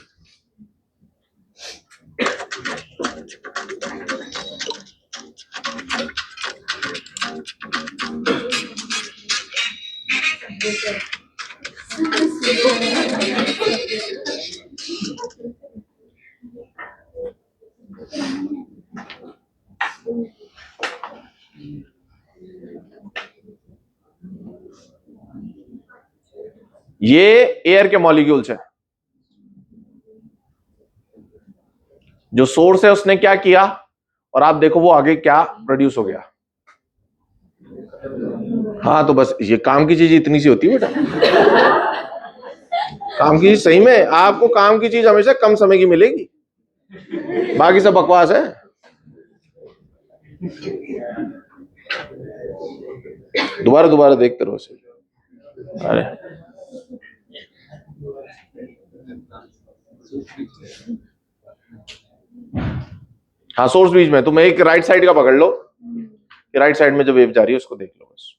ये एयर के मॉलिक्यूल्स है। जो सोर्स है उसने क्या किया, और आप देखो वो आगे क्या प्रोड्यूस हो गया। हाँ तो बस ये काम की चीज इतनी सी होती है बेटा। काम की चीज सही में आपको काम की चीज हमेशा कम समय की मिलेगी, बाकी सब बकवास है। दोबारा दोबारा देखते रहो इसे। अरे हाँ, सोर्स बीच में तुम एक राइट साइड का पकड़ लो, राइट साइड में जो वेव जा रही है उसको देख लो बस।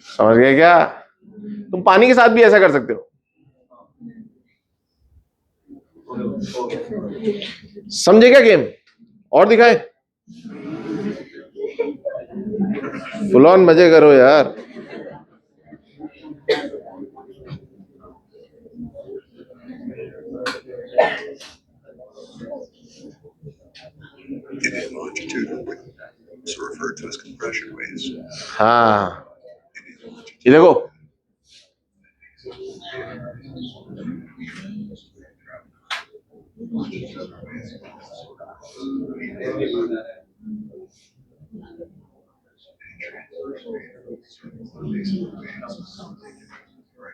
समझ गए क्या? तुम पानी के साथ भी ऐसा कर सकते हो। समझे क्या गेम? और दिखाए, फुल ऑन मजे करो यार। हाँ ये देखो,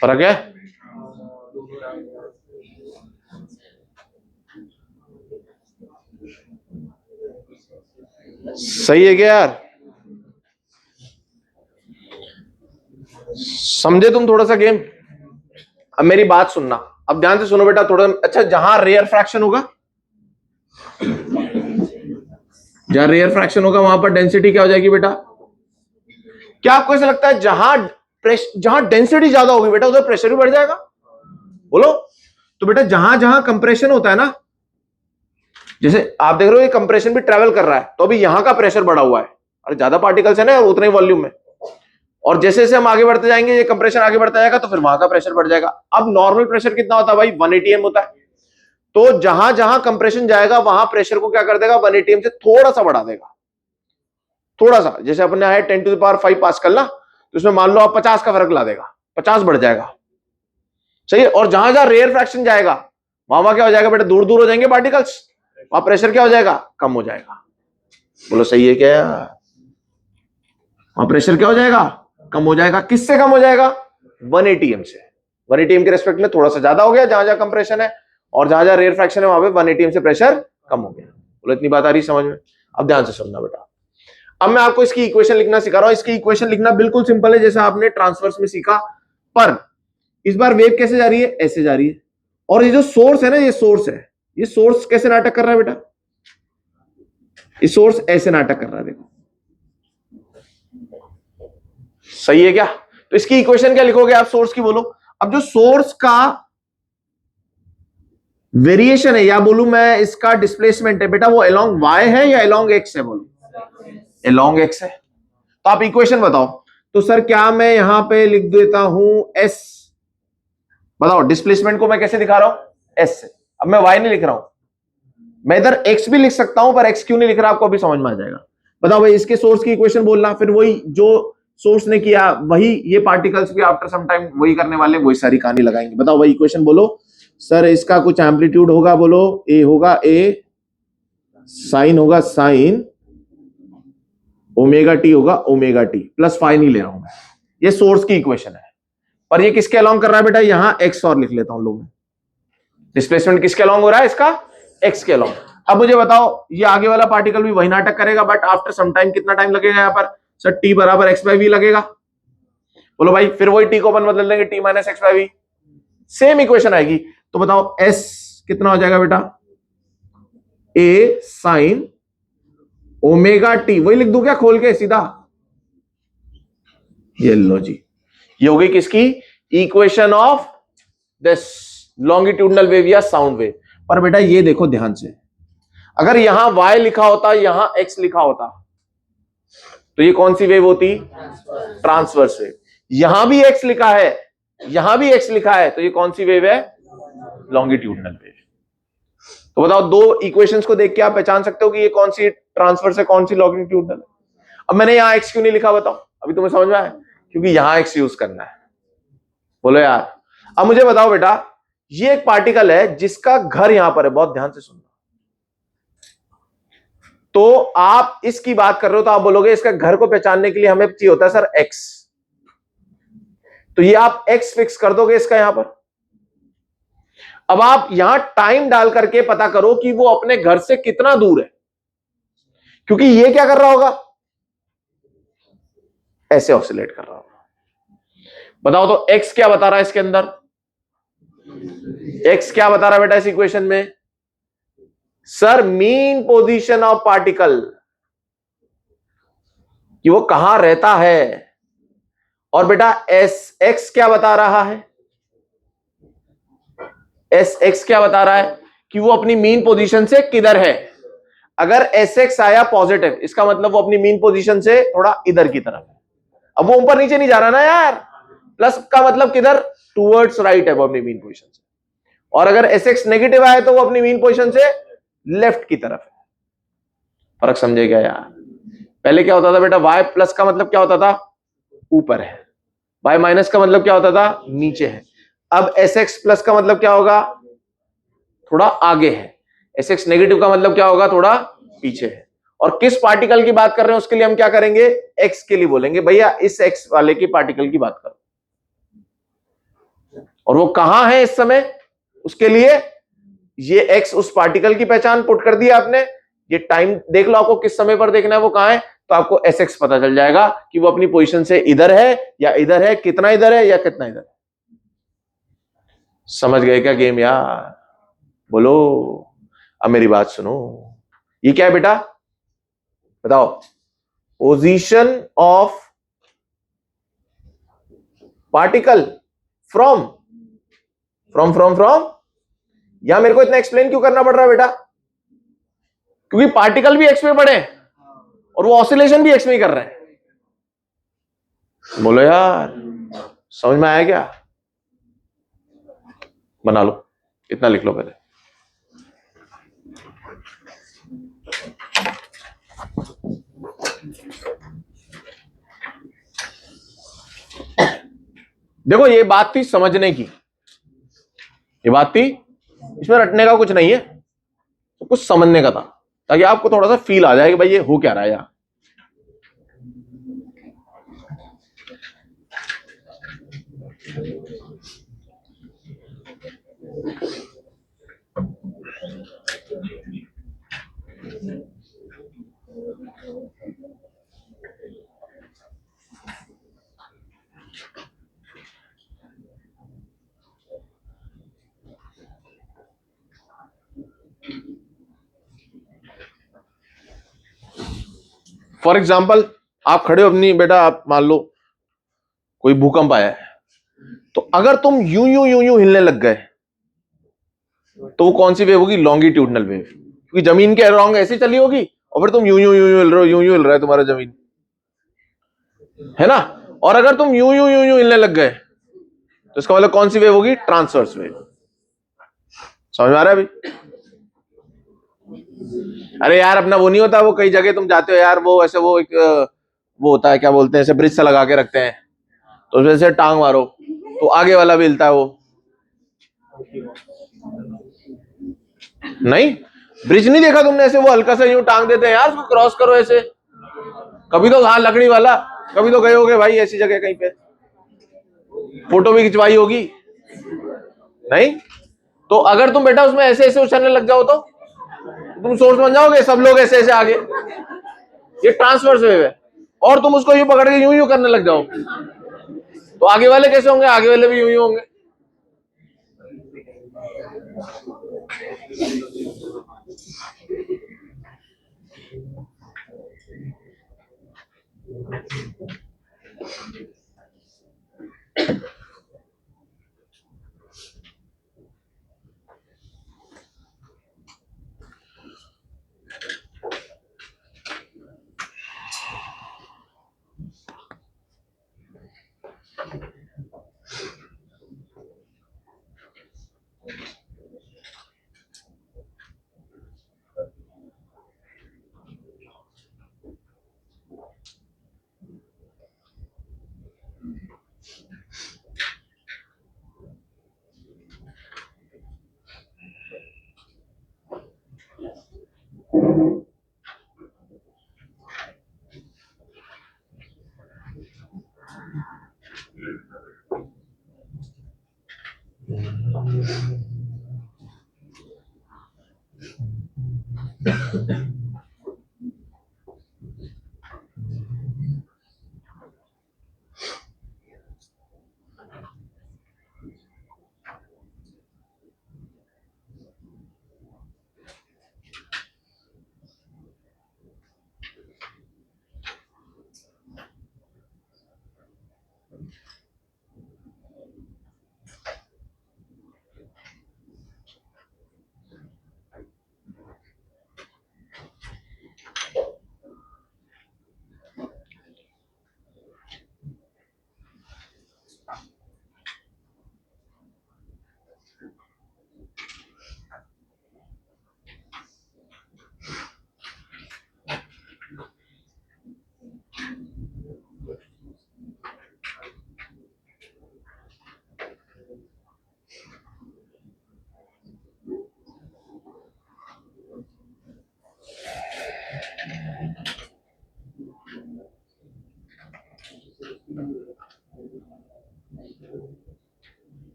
फर्क है। सही है क्या यार? समझे तुम थोड़ा सा गेम? अब मेरी बात सुनना, अब ध्यान से सुनो बेटा थोड़ा। अच्छा, जहां रेयर फ्रैक्शन होगा, जहां रेयर फ्रैक्शन होगा वहां पर डेंसिटी क्या हो जाएगी बेटा? क्या आपको ऐसा लगता है जहां डेंसिटी ज्यादा होगी बेटा उधर प्रेशर भी बढ़ जाएगा? बोलो। तो बेटा जहां जहां कंप्रेशन होता है ना, जैसे आप देख रहे हो ये कंप्रेशन भी ट्रेवल कर रहा है, तो अभी यहां का प्रेशर बढ़ा हुआ है, और ज्यादा पार्टिकल्स है ना उतने ही वॉल्यूम में। और जैसे जैसे हम आगे बढ़ते जाएंगे ये कंप्रेशन आगे बढ़ता जाएगा, तो फिर वहां का प्रेशर बढ़ जाएगा। अब नॉर्मल प्रेशर कितना होता है भाई? 180 एम होता है। तो जहां जहां कंप्रेशन जाएगा वहां प्रेशर को क्या कर देगा? 180 एम से थोड़ा सा बढ़ा देगा, थोड़ा सा। जैसे अपने आए 10⁵ पास्कल ना, तो उसमें मान लो आप 50 का फर्क ला देगा, 50 बढ़ जाएगा। सही है। और जहां जहां रेयर फ्रैक्शन जाएगा वहां क्या हो जाएगा बेटा? दूर दूर हो जाएंगे पार्टिकल्स, वहां प्रेशर क्या हो जाएगा? कम हो जाएगा। बोलो सही है क्या? वहां प्रेशर क्या हो जाएगा? कम हो जाएगा। किससे कम हो जाएगा? 180 एम से। 180 एम के रेस्पेक्ट में थोड़ा सा ज्यादा हो गया जहां जहां कंप्रेशन है, और जहां जहां रेयर फ्रैक्शन है वहां पे 180 एम से प्रेशर कम हो गया। बोलो इतनी बात आ रही समझ में? अब ध्यान से सुनना बेटा, अब मैं आपको इसकी इक्वेशन लिखना सिखा रहा हूं। इसकी इक्वेशन लिखना बिल्कुल सिंपल है, जैसा आपने ट्रांसवर्स में सीखा, पर इस बार वेव कैसे जा रही है? ऐसे जा रही है। और ये जो सोर्स है ना, ये सोर्स है, ये सोर्स कैसे नाटक कर रहा है बेटा? ये सोर्स ऐसे नाटक कर रहा है, देखो। सही है क्या? तो इसकी इक्वेशन क्या लिखोगे आप सोर्स की? बोलो। अब जो सोर्स का वेरिएशन है, या बोलूं मैं इसका डिस्प्लेसमेंट है बेटा, वो अलोंग y है या अलोंग x है? बोलो। अलोंग x है। तो आप इक्वेशन बताओ। तो सर क्या मैं यहां पे लिख देता हूं s? बताओ डिस्प्लेसमेंट को मैं कैसे दिखा रहा हूं? s से। अब मैं y नहीं लिख रहा हूं, मैं इधर x भी लिख सकता हूं, पर x क्यों नहीं लिख रहा आपको अभी समझ में आ जाएगा। बताओ भाई, इसके सोर्स की इक्वेशन बोलना, फिर वही जो सोर्स ने किया वही ये पार्टिकल्स भी आफ्टर सम टाइम वही करने वाले, वही सारी कहानी लगाएंगे। बताओ भाई इक्वेशन बोलो। सर इसका कुछ एम्पलीट्यूड होगा, बोलो। ए होगा a, साइन होगा साइन, ओमेगा टी होगा ओमेगा टी प्लस फाइव नहीं ले रहा हूं मैं, ये सोर्स की इक्वेशन है। पर ये किसके अलोंग कर रहा है बेटा, यहां एक्स और लिख लेता हूं लोग में, डिस्प्लेसमेंट किसके अलोंग हो रहा है, इसका एक्स के अलोंग। अब मुझे बताओ ये आगे वाला पार्टिकल भी वही नाटक करेगा, बट आफ्टर सम टाइम कितना टाइम लगेगा यहां पर, सर टी बराबर एक्स बाई वी लगेगा। बोलो भाई, फिर वही टी को अपन बदल देंगे, T minus X by V, same equation आएगी। तो बताओ एस कितना हो जाएगा बेटा, ए साइन ओमेगा टी, वही लिख दूं क्या खोल के सीधा, ये लो जी, ये हो गई किसकी equation of this longitudinal wave या साउंड वेव। पर बेटा ये देखो ध्यान से, अगर यहां y लिखा होता, यहां x लिखा होता, तो ये कौन सी वेव होती, ट्रांसवर्स वेव। यहां भी x लिखा है, यहां भी x लिखा है, तो ये कौन सी वेव है, लॉन्गिट्यूडनल वेव। तो बताओ दो इक्वेशंस को देख के आप पहचान सकते हो कि ये कौन सी ट्रांसवर्स है, कौन सी लॉन्गिट्यूडनल है। अब मैंने यहां x क्यों नहीं लिखा बताओ, अभी तुम्हें समझ में आया, क्योंकि यहां x यूज करना है। बोलो यार, अब मुझे बताओ बेटा, ये एक पार्टिकल है जिसका घर यहां पर है, बहुत ध्यान से सुनना। तो आप इसकी बात कर रहे हो तो आप बोलोगे इसका घर को पहचानने के लिए हमें चाहिए होता है सर x, तो ये आप x फिक्स कर दोगे इसका यहां पर। अब आप यहां टाइम डाल करके पता करो कि वो अपने घर से कितना दूर है, क्योंकि ये क्या कर रहा होगा, ऐसे ऑसिलेट कर रहा होगा। बताओ तो x क्या बता रहा है इसके अंदर, x क्या बता रहा है बेटा इस इक्वेशन में, sir mean position of particle, कि वो कहां रहता है। और बेटा एस एक्स क्या बता रहा है, एस एक्स क्या बता रहा है कि वो अपनी मीन पोजीशन से किधर है। अगर एस एक्स आया पॉजिटिव, इसका मतलब वो अपनी मीन पोजीशन से थोड़ा इधर की तरफ है। अब वो ऊपर नीचे नहीं जा रहा ना यार, प्लस का मतलब किधर, टूवर्ड्स राइट है वो अपनी मीन पोजीशन से। और अगर एस एक्स नेगेटिव आया तो वो अपनी मीन पोजीशन से लेफ्ट की तरफ है। फर्क समझे क्या यार, पहले क्या होता था बेटा, y प्लस का मतलब क्या होता था, ऊपर है, y माइनस का मतलब क्या होता था, नीचे है। अब एस एक्स प्लस का मतलब क्या होगा, थोड़ा आगे है, एस एक्स नेगेटिव का मतलब क्या होगा, थोड़ा पीछे है। और किस पार्टिकल की बात कर रहे हैं उसके लिए हम क्या करेंगे, x के लिए बोलेंगे भैया इस x वाले की पार्टिकल की बात करो, और वो कहां है इस समय, उसके लिए ये x उस पार्टिकल की पहचान पुट कर दी आपने। ये टाइम देख लो आपको किस समय पर देखना है वो कहां है, तो आपको एस एक्स पता चल जाएगा कि वो अपनी पोजीशन से इधर है या इधर है, कितना इधर है या कितना इधर है। समझ गए क्या गेम यार, बोलो। अब मेरी बात सुनो, ये क्या है बेटा, बताओ, position of particle from from from from. यहां मेरे को इतना एक्सप्लेन क्यों करना पड़ रहा है बेटा, क्योंकि पार्टिकल भी एक्स में पड़े और वो ऑसिलेशन भी एक्स में ही कर रहे हैं। बोलो यार, समझ में आया क्या, बना लो, इतना लिख लो पहले। देखो ये बात थी समझने की, ये बात थी, इसमें रटने का कुछ नहीं है, तो कुछ समझने का था, ताकि आपको थोड़ा सा फील आ जाए कि भाई ये हो क्या रहा है यार। फॉर एग्जाम्पल आप खड़े हो अपनी, बेटा आप मान लो कोई भूकंप आया है, तो अगर तुम यूं यूं यूं यूं हिलने लग गए तो वो कौन सी वेव होगी, लॉन्गिट्यूडनल वेव, क्योंकि जमीन के अराउंड ऐसे चली होगी और फिर तुम यूं यूं यूं यूं हिल रहे हो, यूं यूं हिल रहा है तुम्हारा जमीन, है ना। और अगर तुम यूं यूं यूं यूं हिलने लग गए तो इसका मतलब कौन सी वेव होगी, ट्रांसवर्स वेव। समझ में आ रहा है अभी। अरे यार अपना वो नहीं होता, वो कई जगह तुम जाते हो यार, वो ऐसे वो एक वो होता है, क्या बोलते हैं, ऐसे ब्रिज सा लगा के रखते हैं, तो उसमें से टांग मारो तो आगे वाला भी हिलता है। वो नहीं, ब्रिज नहीं देखा तुमने, ऐसे वो हल्का सा यूं टांग देते हैं यार, उसको क्रॉस करो ऐसे, कभी तो हाँ लकड़ी वाला, कभी तो गए होगे भाई ऐसी जगह कहीं पे, फोटो भी खिंचवाई होगी नहीं? तो अगर तुम बेटा उसमें ऐसे ऐसे उछलने लग जाओ तो तुम सोर्स बन जाओगे, सब लोग ऐसे ऐसे आगे, ये ट्रांसवर्स वेव है। और तुम उसको यूं पकड़ के यूं यूं करने लग जाओ तो आगे वाले कैसे होंगे? आगे वाले भी यूं यूं होंगे।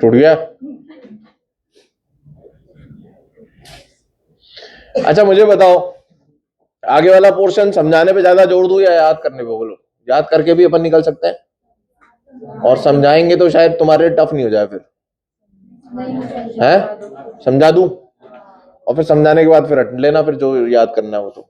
टूट गया। अच्छा मुझे बताओ, आगे वाला पोर्शन समझाने पे ज्यादा जोर दूं या याद करने पे? बोलो। याद करके भी अपन निकल सकते हैं और समझाएंगे तो शायद तुम्हारे टफ नहीं हो जाए फिर, है? समझा दूं और फिर समझाने के बाद फिर हट लेना, फिर जो याद करना है वो तो।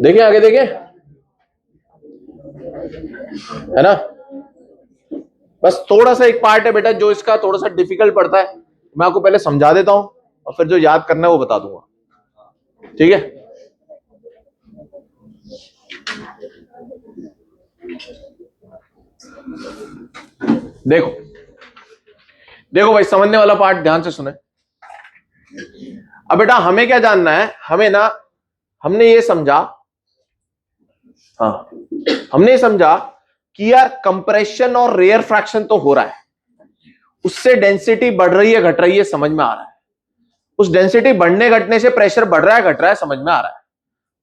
देखिए आगे, देखिए, है ना? बस थोड़ा सा एक पार्ट है बेटा जो इसका थोड़ा सा डिफिकल्ट पड़ता है, मैं आपको पहले समझा देता हूं और फिर जो याद करना है वो बता दूंगा, ठीक है? देखो देखो भाई, समझने वाला पार्ट ध्यान से सुने। अब बेटा हमें क्या जानना है, हमें ना, हमने ये समझा, हाँ हमने ये समझा कि यार कंप्रेशन और रेयर फ्रैक्शन तो हो रहा है, उससे डेंसिटी बढ़ रही है घट रही है समझ में आ रहा है, उस डेंसिटी बढ़ने घटने से प्रेशर बढ़ रहा है घट रहा है समझ में आ रहा है।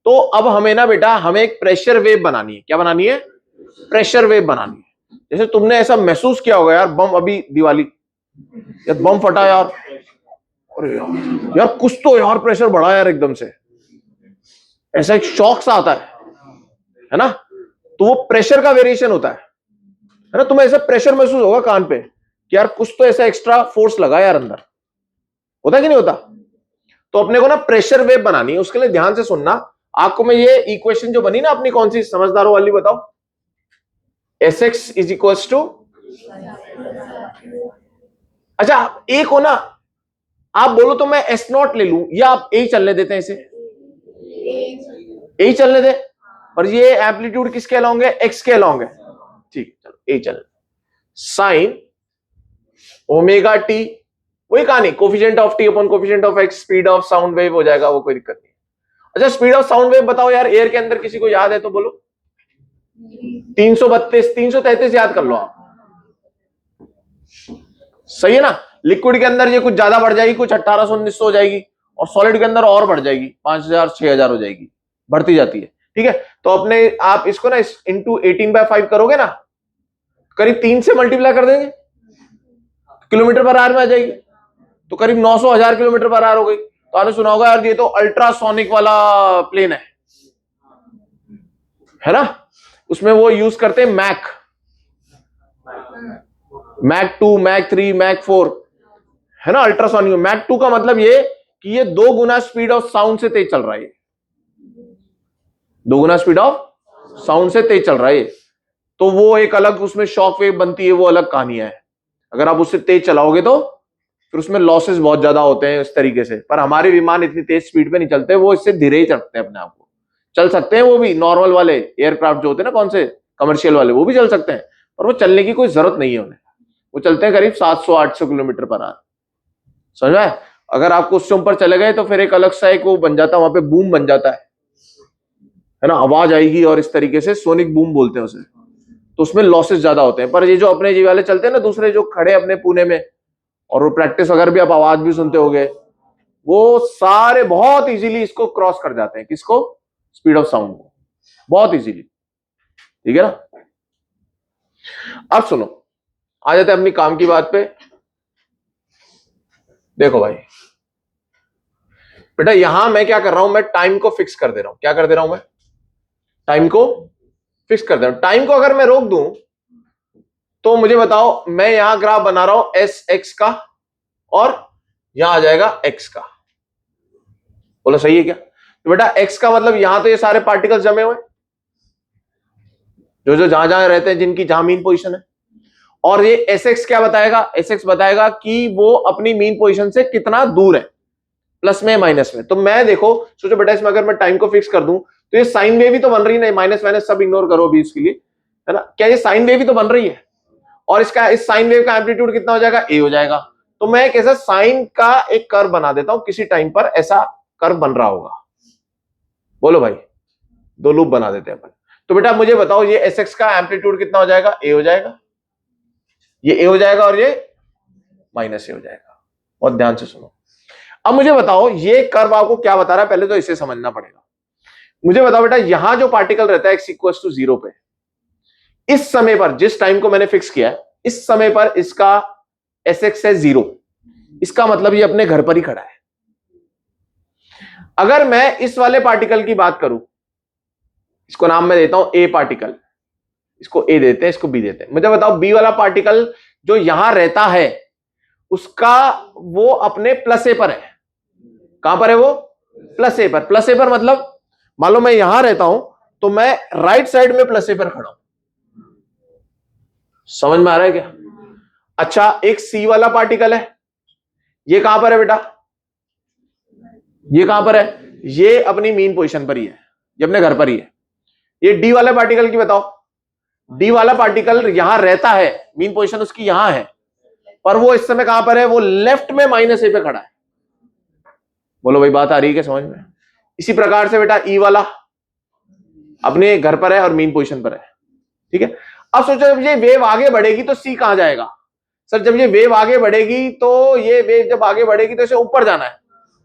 तो अब हमें ना बेटा, हमें एक प्रेशर वेव बनानी है। क्या बनानी है? प्रेशर वेव बनानी है। जैसे तुमने ऐसा महसूस किया होगा यार, बम अभी दिवाली, यार बम फटा यार, अरे यार कुछ तो यार प्रेशर बढ़ा यार एकदम से, ऐसा एक शॉक सा आता है ना? तो वो प्रेशर का वेरिएशन होता है ना? तुम्हें ऐसा प्रेशर महसूस होगा कान पे कि यार कुछ तो ऐसा एक्स्ट्रा फोर्स लगा यार अंदर, होता है कि नहीं होता? तो अपने को ना प्रेशर वेव बनानी है, उसके लिए ध्यान से सुनना। आपको मैं ये इक्वेशन जो बनी ना अपनी, कौन सी समझदारों वाली बताओ, Sx इज इक्वल टू, अच्छा एक हो ना, आप बोलो तो मैं S नॉट ले लूं, या आप ए चलने देते हैं, इसे ए चलने दे, पर ये एम्पलीट्यूड किसके अलोंग है, एक्स के अलोंग है, ठीक, चलो ए चल। साइन ओमेगा टी, वही कहानी, coefficient of T upon coefficient of x, speed of sound wave हो जाएगा, वो कोई दिक्कत नहीं। अच्छा स्पीड ऑफ साउंड वेव बताओ यार, एयर के अंदर किसी को याद है तो बोलो। 332 333 याद कर लो आप, सही है ना। लिक्विड के अंदर ये कुछ ज्यादा बढ़ जाएगी, कुछ 1800-1900 हो जाएगी, और सॉलिड के अंदर और बढ़ जाएगी, 5000-6000 हो जाएगी, बढ़ती जाती है, ठीक है। तो अपने आप इसको ना इंटू 18/5 करोगे ना, करीब 3 से मल्टीप्लाई कर देंगे, किलोमीटर पर आवर में आ जाएगी, तो करीब 900,000 किलोमीटर पर आवर हो गई। तो आपने सुना होगा यार ये तो अल्ट्रासोनिक वाला प्लेन है ना, उसमें वो यूज करते हैं मैक 2, मैक 3, मैक 4, है ना अल्ट्रासोनिक। मैक 2 का मतलब ये कि ये 2 गुना स्पीड ऑफ साउंड से तेज चल रहा है, 2 गुना स्पीड ऑफ साउंड से तेज चल रहा है, तो वो एक अलग उसमें शॉक वेव बनती है, वो अलग कहानी है। अगर आप उससे तेज चलाओगे तो फिर उसमें लॉसेस बहुत ज्यादा होते हैं इस तरीके से। पर हमारे विमान इतनी तेज स्पीड पे नहीं चलते, वो इससे धीरे ही चलते हैं, अपने आप को चल सकते हैं, वो भी नॉर्मल वाले एयरक्राफ्ट जो होते हैं ना, कौन से कमर्शियल वाले, वो भी चल सकते हैं, पर वो चलने की कोई जरूरत नहीं है उन्हें, वो चलते हैं करीब 700-800 किलोमीटर पर आवर, समझ में। अगर आपको उससे ऊपर चले गए तो फिर एक अलग सा एक वो बन जाता है, वहां पे बूम बन जाता है ना, आवाज आएगी, और इस तरीके से सोनिक बूम बोलते हैं उसे, तो उसमें लॉसेस ज्यादा होते हैं। पर ये जो अपने जी वाले चलते हैं ना दूसरे जो खड़े अपने पुणे में, और वो प्रैक्टिस अगर भी आप आवाज भी सुनते होंगे, वो सारे बहुत इजीली इसको क्रॉस कर जाते हैं, किसको, स्पीड ऑफ साउंड को, बहुत इजीली, ठीक है ना। अब सुनो, आ जाते हैं अपनी काम की बात पे। देखो भाई बेटा, यहां मैं क्या कर रहा हूं, मैं टाइम को फिक्स कर दे रहा हूं। क्या कर दे रहा हूं मैं, टाइम को फिक्स कर दे रहा हूं। टाइम को अगर मैं रोक दूं तो मुझे बताओ, मैं यहां ग्राफ बना रहा हूं एस एक्स का, और यहां आ जाएगा एक्स का, बोलो सही है क्या। तो बेटा एक्स का मतलब यहां तो ये सारे पार्टिकल्स जमे हुए, जो जो जहां जहां रहते हैं, जिनकी जहां मीन पोजीशन है, और ये एस एक्स क्या बताएगा, एस एक्स बताएगा कि वो अपनी मीन पोजीशन से कितना दूर है, प्लस में माइनस में। तो मैं देखो, सोचो बेटा, इसमें अगर मैं टाइम को फिक्स कर दूं तो ये साइन वेव ही तो बन रही है, नहीं माइनस माइनस सब इग्नोर करो अभी इसके लिए, है ना, क्या ये साइन वेव ही तो बन रही है, और इसका इस साइन वेव का एम्पलीट्यूड कितना हो जाएगा, ए हो जाएगा। तो मैं एक ऐसा साइन का एक कर्व बना देता हूं, किसी टाइम पर ऐसा कर्व बन रहा होगा, बोलो भाई, 2 लूप बना देते हैं अपन। तो बेटा मुझे बताओ, ये एस एक्स का एम्पलीट्यूड कितना हो जाएगा, ए हो जाएगा, ये ए हो जाएगा, और ये माइनस ए हो जाएगा। और ध्यान से सुनो, अब मुझे बताओ ये कर्व आपको क्या बता रहा है, पहले तो इसे समझना पड़ेगा। मुझे बताओ बेटा, यहां जो पार्टिकल रहता है x इक्वल टू 0 पे, इस समय पर, जिस टाइम को मैंने फिक्स किया है, इस समय पर इसका एस एक्स है 0, इसका मतलब ये अपने घर पर ही खड़ा है। अगर मैं इस वाले पार्टिकल की बात करूं, इसको नाम मैं देता हूं ए पार्टिकल, इसको ए देते हैं, इसको बी देते हैं। मुझे बताओ बी वाला पार्टिकल जो यहां रहता है, उसका वो अपने प्लस ए पर है। कहां पर है वो, प्लस ए पर। प्लस ए पर मतलब मान लो मैं यहां रहता हूं, तो मैं राइट साइड में प्लस ए पर खड़ा हूं, समझ में आ रहा है क्या। अच्छा एक सी वाला पार्टिकल है, ये कहां पर है बेटा, ये कहां पर है, ये अपनी मीन पोजीशन पर ही है, ये अपने घर पर ही है। ये डी वाले पार्टिकल की बताओ, डी वाला पार्टिकल यहां रहता है, मीन पोजीशन उसकी यहां है, पर वो इस समय कहां पर है, वो लेफ्ट में माइनस ए पे खड़ा है। बोलो भाई बात आ रही है क्या समझ में। इसी प्रकार से बेटा ई वाला अपने घर पर है और मीन पोजीशन पर है, ठीक है। अब सोचो जब ये वेव आगे बढ़ेगी तो सी कहां जाएगा, सर जब ये वेव आगे बढ़ेगी तो ये वेव जब आगे बढ़ेगी तो इसे ऊपर जाना है,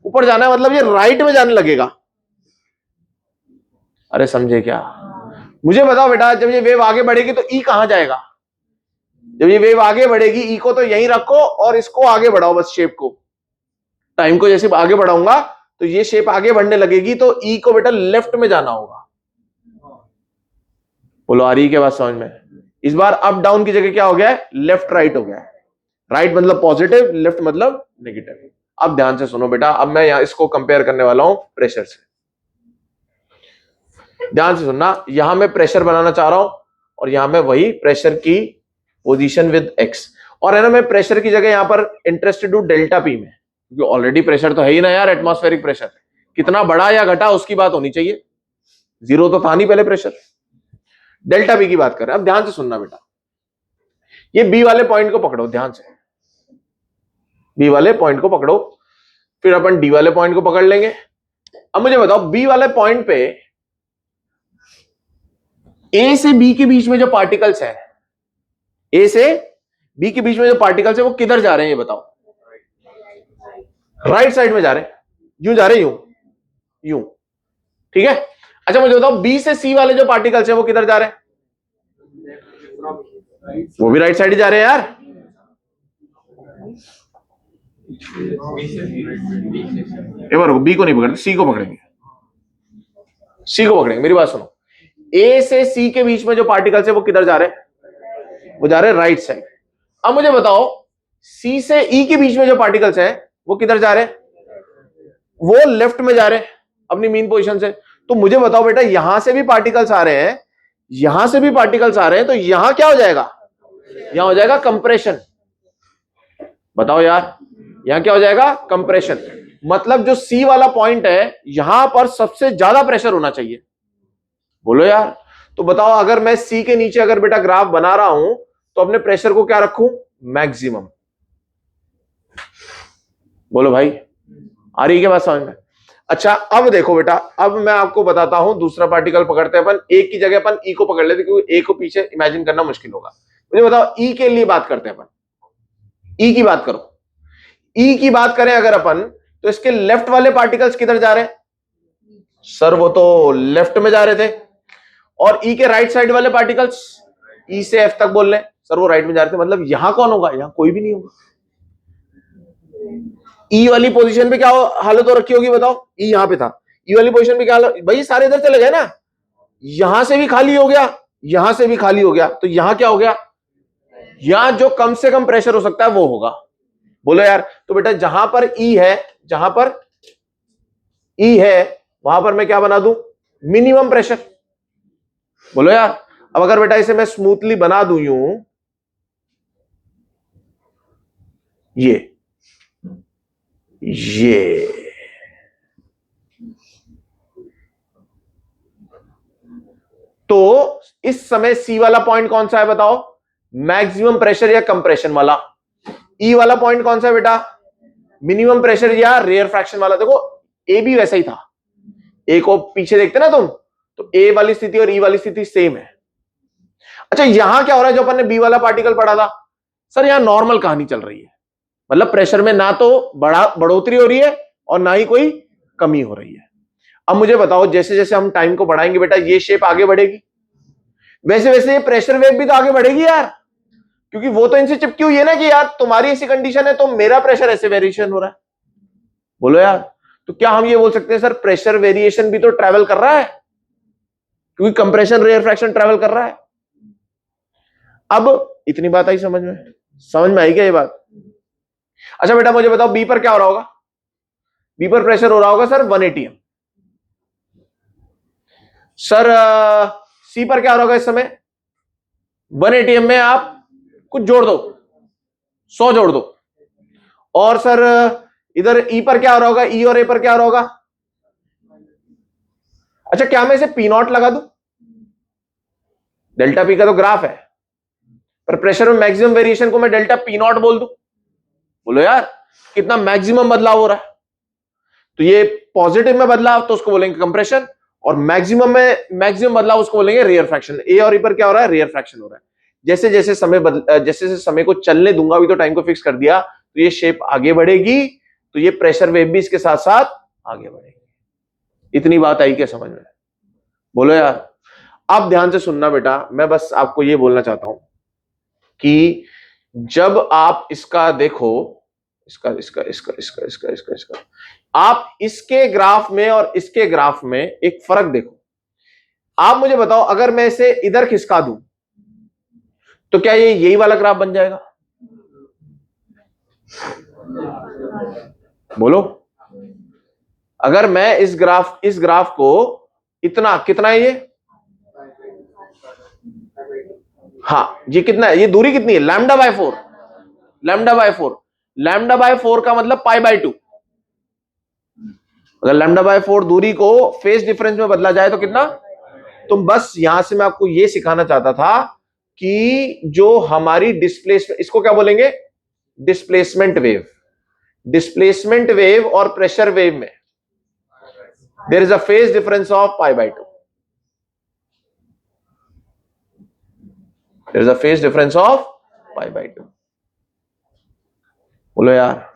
ऊपर जाना है मतलब ये राइट में जाने लगेगा। अरे समझे क्या, मुझे बताओ बेटा, जब ये वेव आगे बढ़ेगी तो ई कहां जाएगा, जब ये वेव आगे बढ़ेगी ई को तो यहीं रखो और इसको आगे बढ़ाओ, बस शेप को, टाइम को जैसे आगे बढ़ाऊंगा तो ये शेप आगे बढ़ने लगेगी, तो ई को बेटा लेफ्ट में जाना होगा। बोलो आ रही है क्या बात समझ में। इस बार अप डाउन की जगह क्या हो गया है, लेफ्ट राइट हो गया है। राइट मतलब पॉजिटिव, लेफ्ट मतलब नेगेटिव। अब ध्यान से सुनो बेटा, अब मैं यहां इसको कंपेयर करने वाला हूं प्रेशर से। ध्यान से सुनना, यहां मैं प्रेशर बनाना चाह रहा हूं और यहां मैं वही प्रेशर की पोजीशन विद एक्स, और है ना मैं प्रेशर की जगह यहां पर इंटरेस्टेड हूं डेल्टा पी में, क्योंकि ऑलरेडी प्रेशर तो है ही ना यार, एटमॉस्फेरिक प्रेशर कितना बढ़ा या घटा उसकी बात होनी चाहिए, जीरो तो था नहीं पहले प्रेशर। डेल्टा बी की बात कर रहे हैं। अब ध्यान से सुनना बेटा, ये बी वाले पॉइंट को पकड़ो, ध्यान से बी वाले पॉइंट को पकड़ो, फिर अपन डी वाले पॉइंट को पकड़ लेंगे। अब मुझे बताओ बी वाले पॉइंट पे ए से बी के बीच में जो पार्टिकल्स है, ए से बी के बीच में जो पार्टिकल्स है वो किधर जा रहे हैं ये बताओ? राइट साइड में जा रहे हैं, यूं जा रहे हैं, यूं यूं, ठीक है। अच्छा मुझे बताओ बी से सी वाले जो पार्टिकल्स हैं वो किधर जा रहे हैं? वो भी राइट साइड ही जा रहे हैं यार। एक बार बी को नहीं पकड़ते, सी को पकड़ेंगे, सी को पकड़ेंगे। मेरी बात सुनो, ए से सी के बीच में जो पार्टिकल्स है वो किधर जा रहे हैं? वो जा रहे हैं राइट साइड। अब मुझे बताओ सी से ई के बीच में जो पार्टिकल्स हैं वो किधर जा रहे हैं? वो लेफ्ट में जा रहे हैं अपनी मीन पोजीशन से। तो मुझे बताओ बेटा, यहां से भी पार्टिकल्स आ रहे हैं, यहां से भी पार्टिकल्स आ रहे हैं, तो यहां क्या हो जाएगा? यहां हो जाएगा कंप्रेशन। बताओ यार, यहां क्या हो जाएगा? कंप्रेशन। मतलब जो सी वाला पॉइंट है यहां पर सबसे ज्यादा प्रेशर होना चाहिए। बोलो यार। तो बताओ अगर मैं सी के नीचे अगर बेटा ग्राफ बना रहा हूं तो अपने प्रेशर को क्या रखूं? मैक्सिमम। बोलो भाई, आ रही है क्या बात समझ में? अच्छा अब देखो बेटा, अब मैं आपको बताता हूं दूसरा पार्टिकल पकड़ते हैं अपन, ए की जगह अपन ई को पकड़ लेते क्योंकि ए को पीछे इमेजिन करना मुश्किल होगा। मुझे बताओ ई के लिए बात करते हैं अपन, ई की बात करो। ई की बात करें अगर अपन, तो इसके लेफ्ट वाले पार्टिकल्स किधर जा रहे हैं? सर वो तो लेफ्ट में जा रहे थे। और ई के राइट साइड वाले पार्टिकल्स ई से एफ तक बोल रहे हैं, सर वो राइट में जा रहे थे। मतलब यहां कौन होगा? यहां कोई भी नहीं होगा। ई वाली पोजीशन पे क्या हालत हो रखी होगी बताओ? ई यहां पे था, ई वाली पोजीशन पे क्या हालत? भाई सारे इधर चले गए ना, यहां से भी खाली हो गया, यहां से भी खाली हो गया, तो यहां क्या हो गया? यहां जो कम से कम प्रेशर हो सकता है वो होगा। बोलो यार। तो बेटा जहां पर ई है, जहां पर ई है वहां पर मैं क्या बना दूं? Minimum pressure. बोलो यार। अब अगर बेटा इसे मैं स्मूथली बना दूं यूं, ये तो इस समय सी वाला पॉइंट कौन सा है बताओ? मैक्सिमम प्रेशर या कंप्रेशन वाला? ई वाला पॉइंट कौन सा है बेटा? मिनिमम प्रेशर या रेयर फ्रैक्शन वाला? देखो ए भी वैसा ही था, ए को पीछे देखते ना तुम, तो ए वाली स्थिति और ई वाली स्थिति सेम है। अच्छा यहां क्या हो रहा है जो अपन ने बी वाला पार्टिकल पढ़ा था? सर यहां नॉर्मल कहानी चल रही है, मतलब प्रेशर में ना तो बढ़ोतरी हो रही है और ना ही कोई कमी हो रही है। अब मुझे बताओ जैसे जैसे हम टाइम को बढ़ाएंगे बेटा ये शेप आगे बढ़ेगी, वैसे वैसे ये प्रेशर वेव भी तो आगे बढ़ेगी यार, क्योंकि वो तो इनसे चिपकी हुई है ना कि यार तुम्हारी ऐसी कंडीशन है तो मेरा प्रेशर ऐसे वेरिएशन हो रहा है। बोलो यार। तो क्या हम ये बोल सकते हैं सर प्रेशर वेरिएशन भी तो ट्रैवल कर रहा है, क्योंकि कंप्रेशन रेयर फ्रैक्शन ट्रैवल कर रहा है। अब इतनी बात आई समझ में? समझ में आई क्या ये बात? अच्छा बेटा मुझे बताओ बी पर क्या हो रहा होगा? बी पर प्रेशर हो रहा होगा सर 1 atm। सर सी पर क्या हो रहा होगा इस समय? 1 atm में आप कुछ जोड़ दो, 100 जोड़ दो। और सर इधर ई पर क्या हो रहा होगा? ई और ए पर क्या हो रहा होगा? अच्छा क्या मैं इसे पी नॉट लगा दूं? डेल्टा पी का तो ग्राफ है, पर प्रेशर में मैक्सिमम वेरिएशन को मैं डेल्टा पी नॉट बोल दूं। बोलो यार कितना मैक्सिमम बदलाव हो रहा है। तो ये पॉजिटिव में बदलाव तो उसको बोलेंगे कंप्रेशन, और मैक्सिमम में मैक्सिमम बदलाव उसको बोलेंगे रेयर फ्रैक्शन। ए और ई पर क्या हो रहा है? रेयर फ्रैक्शन हो रहा है। जैसे जैसे जैसे समय को चलने दूंगा, अभी तो टाइम को फिक्स कर दिया, तो ये शेप आगे बढ़ेगी, तो ये प्रेशर वेव भी इसके साथ साथ आगे बढ़ेगी। इतनी बात आई क्या समझ में? बोलो यार। अब ध्यान से सुनना बेटा, मैं बस आपको ये बोलना चाहता हूं कि जब आप इसका देखो, इसका इसका इसका इसका इसका इसका इसका आप इसके ग्राफ में और इसके ग्राफ में एक फर्क देखो। आप मुझे बताओ अगर मैं इसे इधर खिसका दूं तो क्या ये यही वाला ग्राफ बन जाएगा? बोलो, अगर मैं इस ग्राफ को इतना, कितना है ये, हाँ ये कितना है, ये दूरी कितनी है, lambda by 4, lambda by 4, lambda by 4 का मतलब पाई बाय 2। अगर लैम्डा बाय 4 दूरी को फेज डिफरेंस में बदला जाए तो कितना, तो बस यहां से मैं आपको ये सिखाना चाहता था कि जो हमारी डिस्प्लेसमेंट, इसको क्या बोलेंगे, डिस्प्लेसमेंट वेव, डिस्प्लेसमेंट वेव और प्रेशर वेव में there is a phase difference of pi by 2, there is a phase difference of pi by 2। बोलो यार,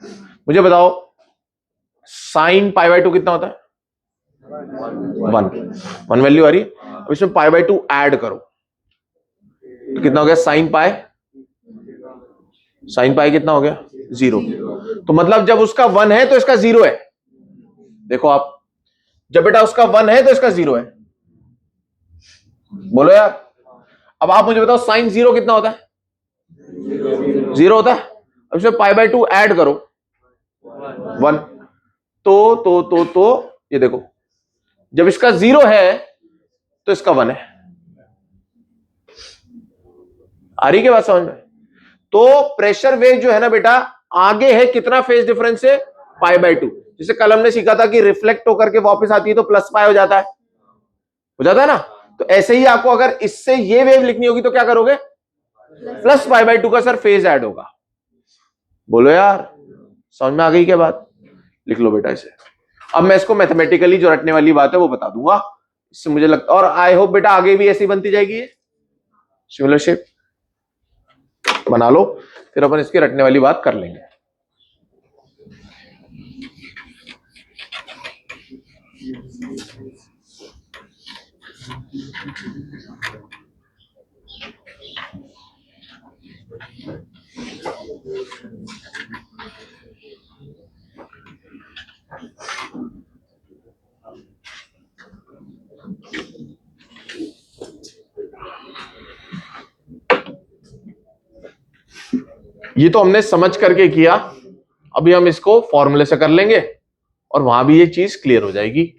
मुझे बताओ साइन पाई बाय 2 कितना होता है, 1 वैल्यू आ रही है। अब इसमें पाई बाय 2 ऐड करो तो कितना हो गया, साइन पाई कितना हो गया, 0। तो मतलब जब उसका 1 है तो इसका 0 है, देखो आप, जब बेटा उसका 1 है तो इसका 0 है। बोलो यार, अब आप मुझे बताओ साइन 0 कितना होता है, 0 होता है। अब इसमें पाई बाय 2 ऐड करो 1, तो ये देखो, जब इसका 0 है तो इसका 1 है। आ रही क्या बात समझ में। तो प्रेशर वेव जो है ना बेटा, आगे है कितना फेज डिफरेंस से, पाई बाय 2। जैसे कल हमने सीखा था कि रिफ्लेक्ट होकर के वापस आती है तो प्लस पाई हो जाता है ना। तो ऐसे ही आपको अगर इससे ये वेव लिखनी होगी तो क्या करोगे, प्लस पाई बाय 2 का सर फेज ऐड होगा। बोलो यार, समझ में आ गई क्या बात, लिख लो बेटा इसे। अब मैं इसको मैथमेटिकली जो रटने वाली बात है वो बता दूंगा, इससे मुझे लगता, और आई होप बेटा आगे भी ऐसी बनती जाएगी, सिमिलर शेप बना लो, फिर अपन इसकी रटने वाली बात कर लेंगे। ये तो हमने समझ करके किया, अभी हम इसको फॉर्मूले से कर लेंगे और वहां भी ये चीज क्लियर हो जाएगी।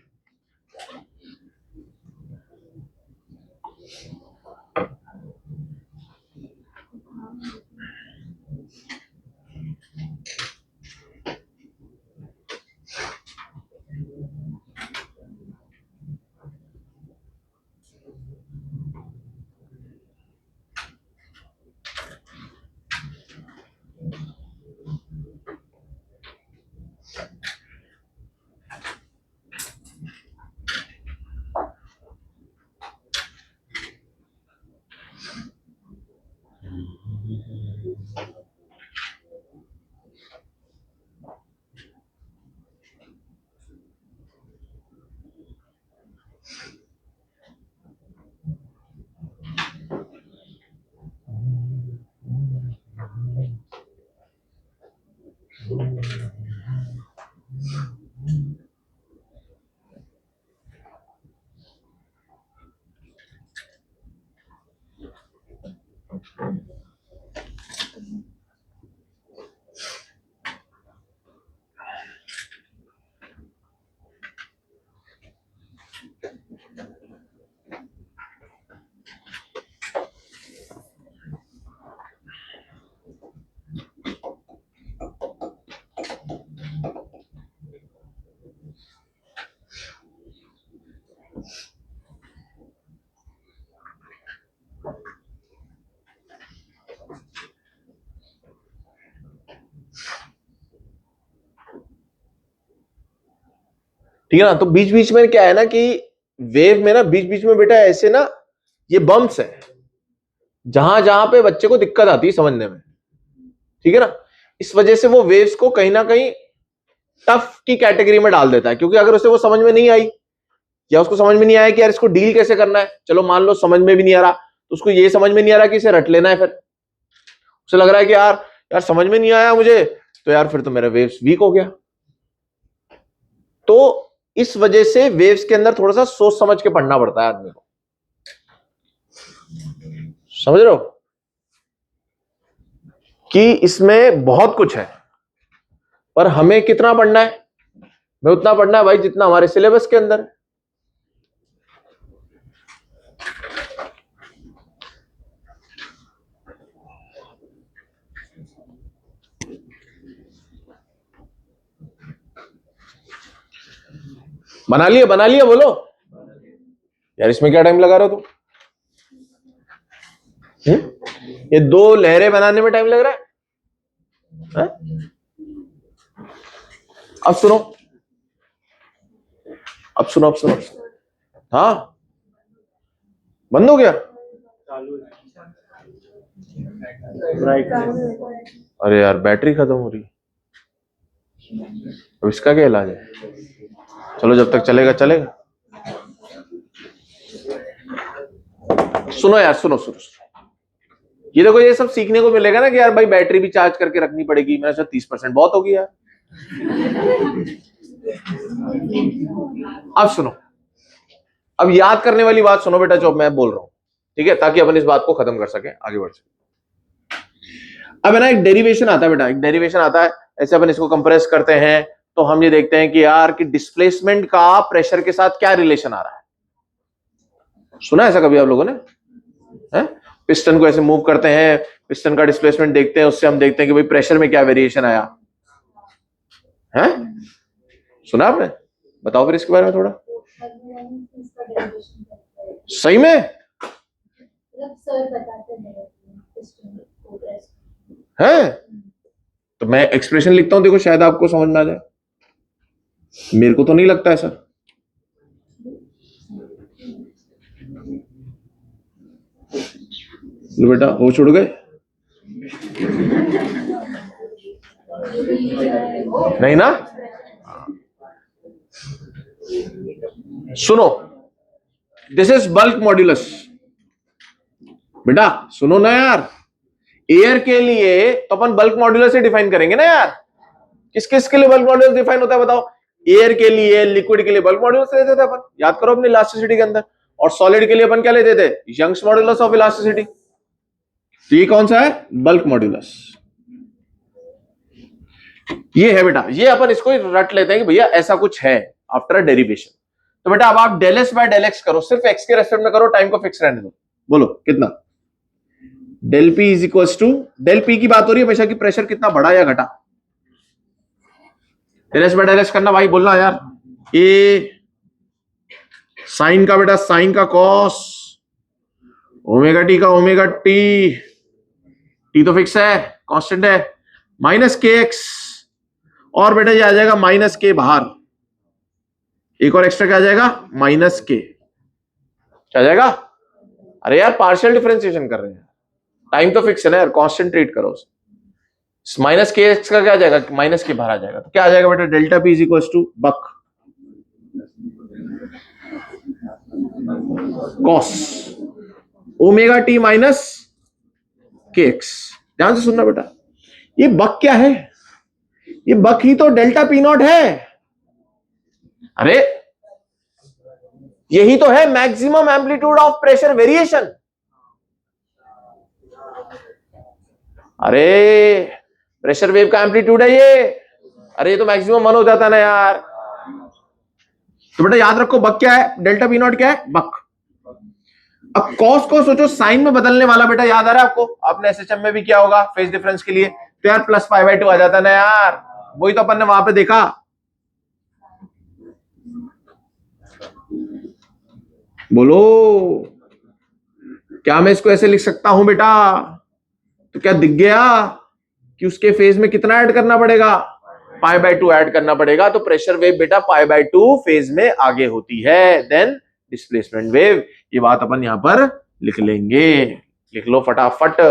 ठीक है ना। तो बीच बीच में क्या है ना कि वेव में ना बीच बीच में बेटा ऐसे ना ये बम्प्स है, जहां जहां पे बच्चे को दिक्कत आती है समझने में, ठीक है ना। इस वजह से वो वेव्स को कहीं ना कहीं टफ की कैटेगरी में डाल देता है, क्योंकि अगर उसे वो समझ में नहीं आई या उसको समझ में नहीं आया कि यार इसको डील कैसे करना है, चलो मान लो समझ में भी नहीं आ रहा, तो उसको ये समझ में नहीं आ रहा कि इसे रट लेना है, फिर उसे लग रहा है कि यार यार समझ में नहीं आया मुझे, तो यार फिर तो मेरा वेव्स वीक हो गया। तो इस वजह से वेव्स के अंदर थोड़ा सा सोच समझ के पढ़ना पड़ता है आदमी को, समझ रहे हो कि इसमें बहुत कुछ है। पर हमें कितना पढ़ना है? हमें उतना पढ़ना है भाई जितना हमारे सिलेबस के अंदर है। बना लिया बोलो यार, इसमें क्या टाइम लगा रहे हो तुम? ये दो लहरें बनाने में टाइम लग रहा है? अब सुनो, अब सुनो, अब सुनो। हाँ, बंद हो गया? अरे यार, बैटरी खत्म हो रही है। अब इसका क्या इलाज है? चलो, जब तक चलेगा चलेगा। सुनो यार, सुनो सुनो, ये देखो, ये सब सीखने को मिलेगा ना कि यार भाई बैटरी भी चार्ज करके रखनी पड़ेगी। मेरा शायद 30% बहुत होगी यार। अब सुनो, अब याद करने वाली बात सुनो बेटा जो मैं बोल रहा हूं, ठीक है, ताकि अपन इस बात को खत्म कर सके, आगे बढ़ सके। अब है ना, एक डेरिवेशन आता है बेटा, एक डेरिवेशन आता है, ऐसे अपन इसको कंप्रेस करते हैं तो हम ये देखते हैं कि यार कि डिस्प्लेसमेंट का प्रेशर के साथ क्या रिलेशन आ रहा है। सुना है ऐसा कभी आप लोगों ने? पिस्टन को ऐसे मूव करते हैं, पिस्टन का डिस्प्लेसमेंट देखते हैं, उससे हम देखते हैं कि भाई प्रेशर में क्या वेरिएशन आया है। सुना आपने? बताओ फिर इसके बारे में थोड़ा। सही में है? तो मैं एक्सप्रेशन लिखता हूं, देखो शायद आपको समझ में आ जाए। मेरे को तो नहीं लगता ऐसा। लो बेटा, हो छुड़ गए? नहीं ना? सुनो, दिस इज बल्क मॉड्यूलस। बेटा सुनो ना यार, एयर के लिए तो अपन बल्क मॉड्यूलस से डिफाइन करेंगे ना यार। किस किस के लिए बल्क मॉड्यूलस डिफाइन होता है बताओ? एयर के लिए, लिक्विड के लिए बल्क मॉड्यूलस लेते थे अपन, याद करो अपनी इलास्टिसिटी के अंदर। और सॉलिड के लिए अपन क्या लेते थे? Young's modulus of elasticity. तो ये कौन सा है? Bulk modulus. ये है बेटा, ये अपन इसको रट लेते हैं कि भैया ऐसा कुछ है आफ्टर डेरिवेशन। तो बेटा अब आप del S by del X करो, सिर्फ एक्स के रेस्पेक्ट में करो, टाइम को फिक्स रहने दो। बोलो कितना? Del P is equal to, del P की बात हो रही है हमेशा कि प्रेशर कितना बढ़ा या घटा। Del S by del X करना भाई, बोलना यार। ए साइन का बेटा, साइन का कॉस, ओमेगा टी का ओमेगा टी, टी तो फिक्स है, कांस्टेंट है, माइनस के एक्स, और बेटा ये आ जाएगा माइनस के बाहर, एक और एक्स्ट्रा क्या आ जाएगा? माइनस के। क्या आ जाएगा? अरे यार पार्शियल डिफरेंशिएशन कर रहे हैं, टाइम तो फिक्स है ना यार, कांस्टेंट ट्रीट करो उसे। माइनस के एक्स का क्या आ जाएगा? माइनस के बाहर आ जाएगा। तो क्या आ जाएगा बेटा? Delta P is equal to BK cos omega T minus K X. ध्यान से सुनना बेटा, ये बक क्या है? ये बक ही तो डेल्टा पी नॉट है। अरे यही तो है maximum amplitude of pressure variation. अरे प्रेशर वेव का एम्पलीट्यूड है ये। अरे ये तो मैक्सिमम 1 हो जाता है ना यार। तो बेटा याद रखो, बक क्या है? डेल्टा पी नॉट क्या है? बक। अब कॉस को सोचो साइन में बदलने वाला, बेटा याद आ रहा है आपको? आपने एसएचएम में भी किया होगा फेज डिफरेंस के लिए। तो यार प्लस पाई बाई 2 आ जाता है ना यार, वही तो अपन ने वहां पे देखा। बोलो क्या मैं इसको ऐसे लिख सकता हूं बेटा? तो क्या दिख गया कि उसके फेज में कितना ऐड करना पड़ेगा? पाई बाय 2 ऐड करना पड़ेगा। तो प्रेशर वेव बेटा पाई बाय 2 फेज में आगे होती है देन डिस्प्लेसमेंट वेव। ये बात अपन यहां पर लिख लेंगे, लिख लो फटाफट।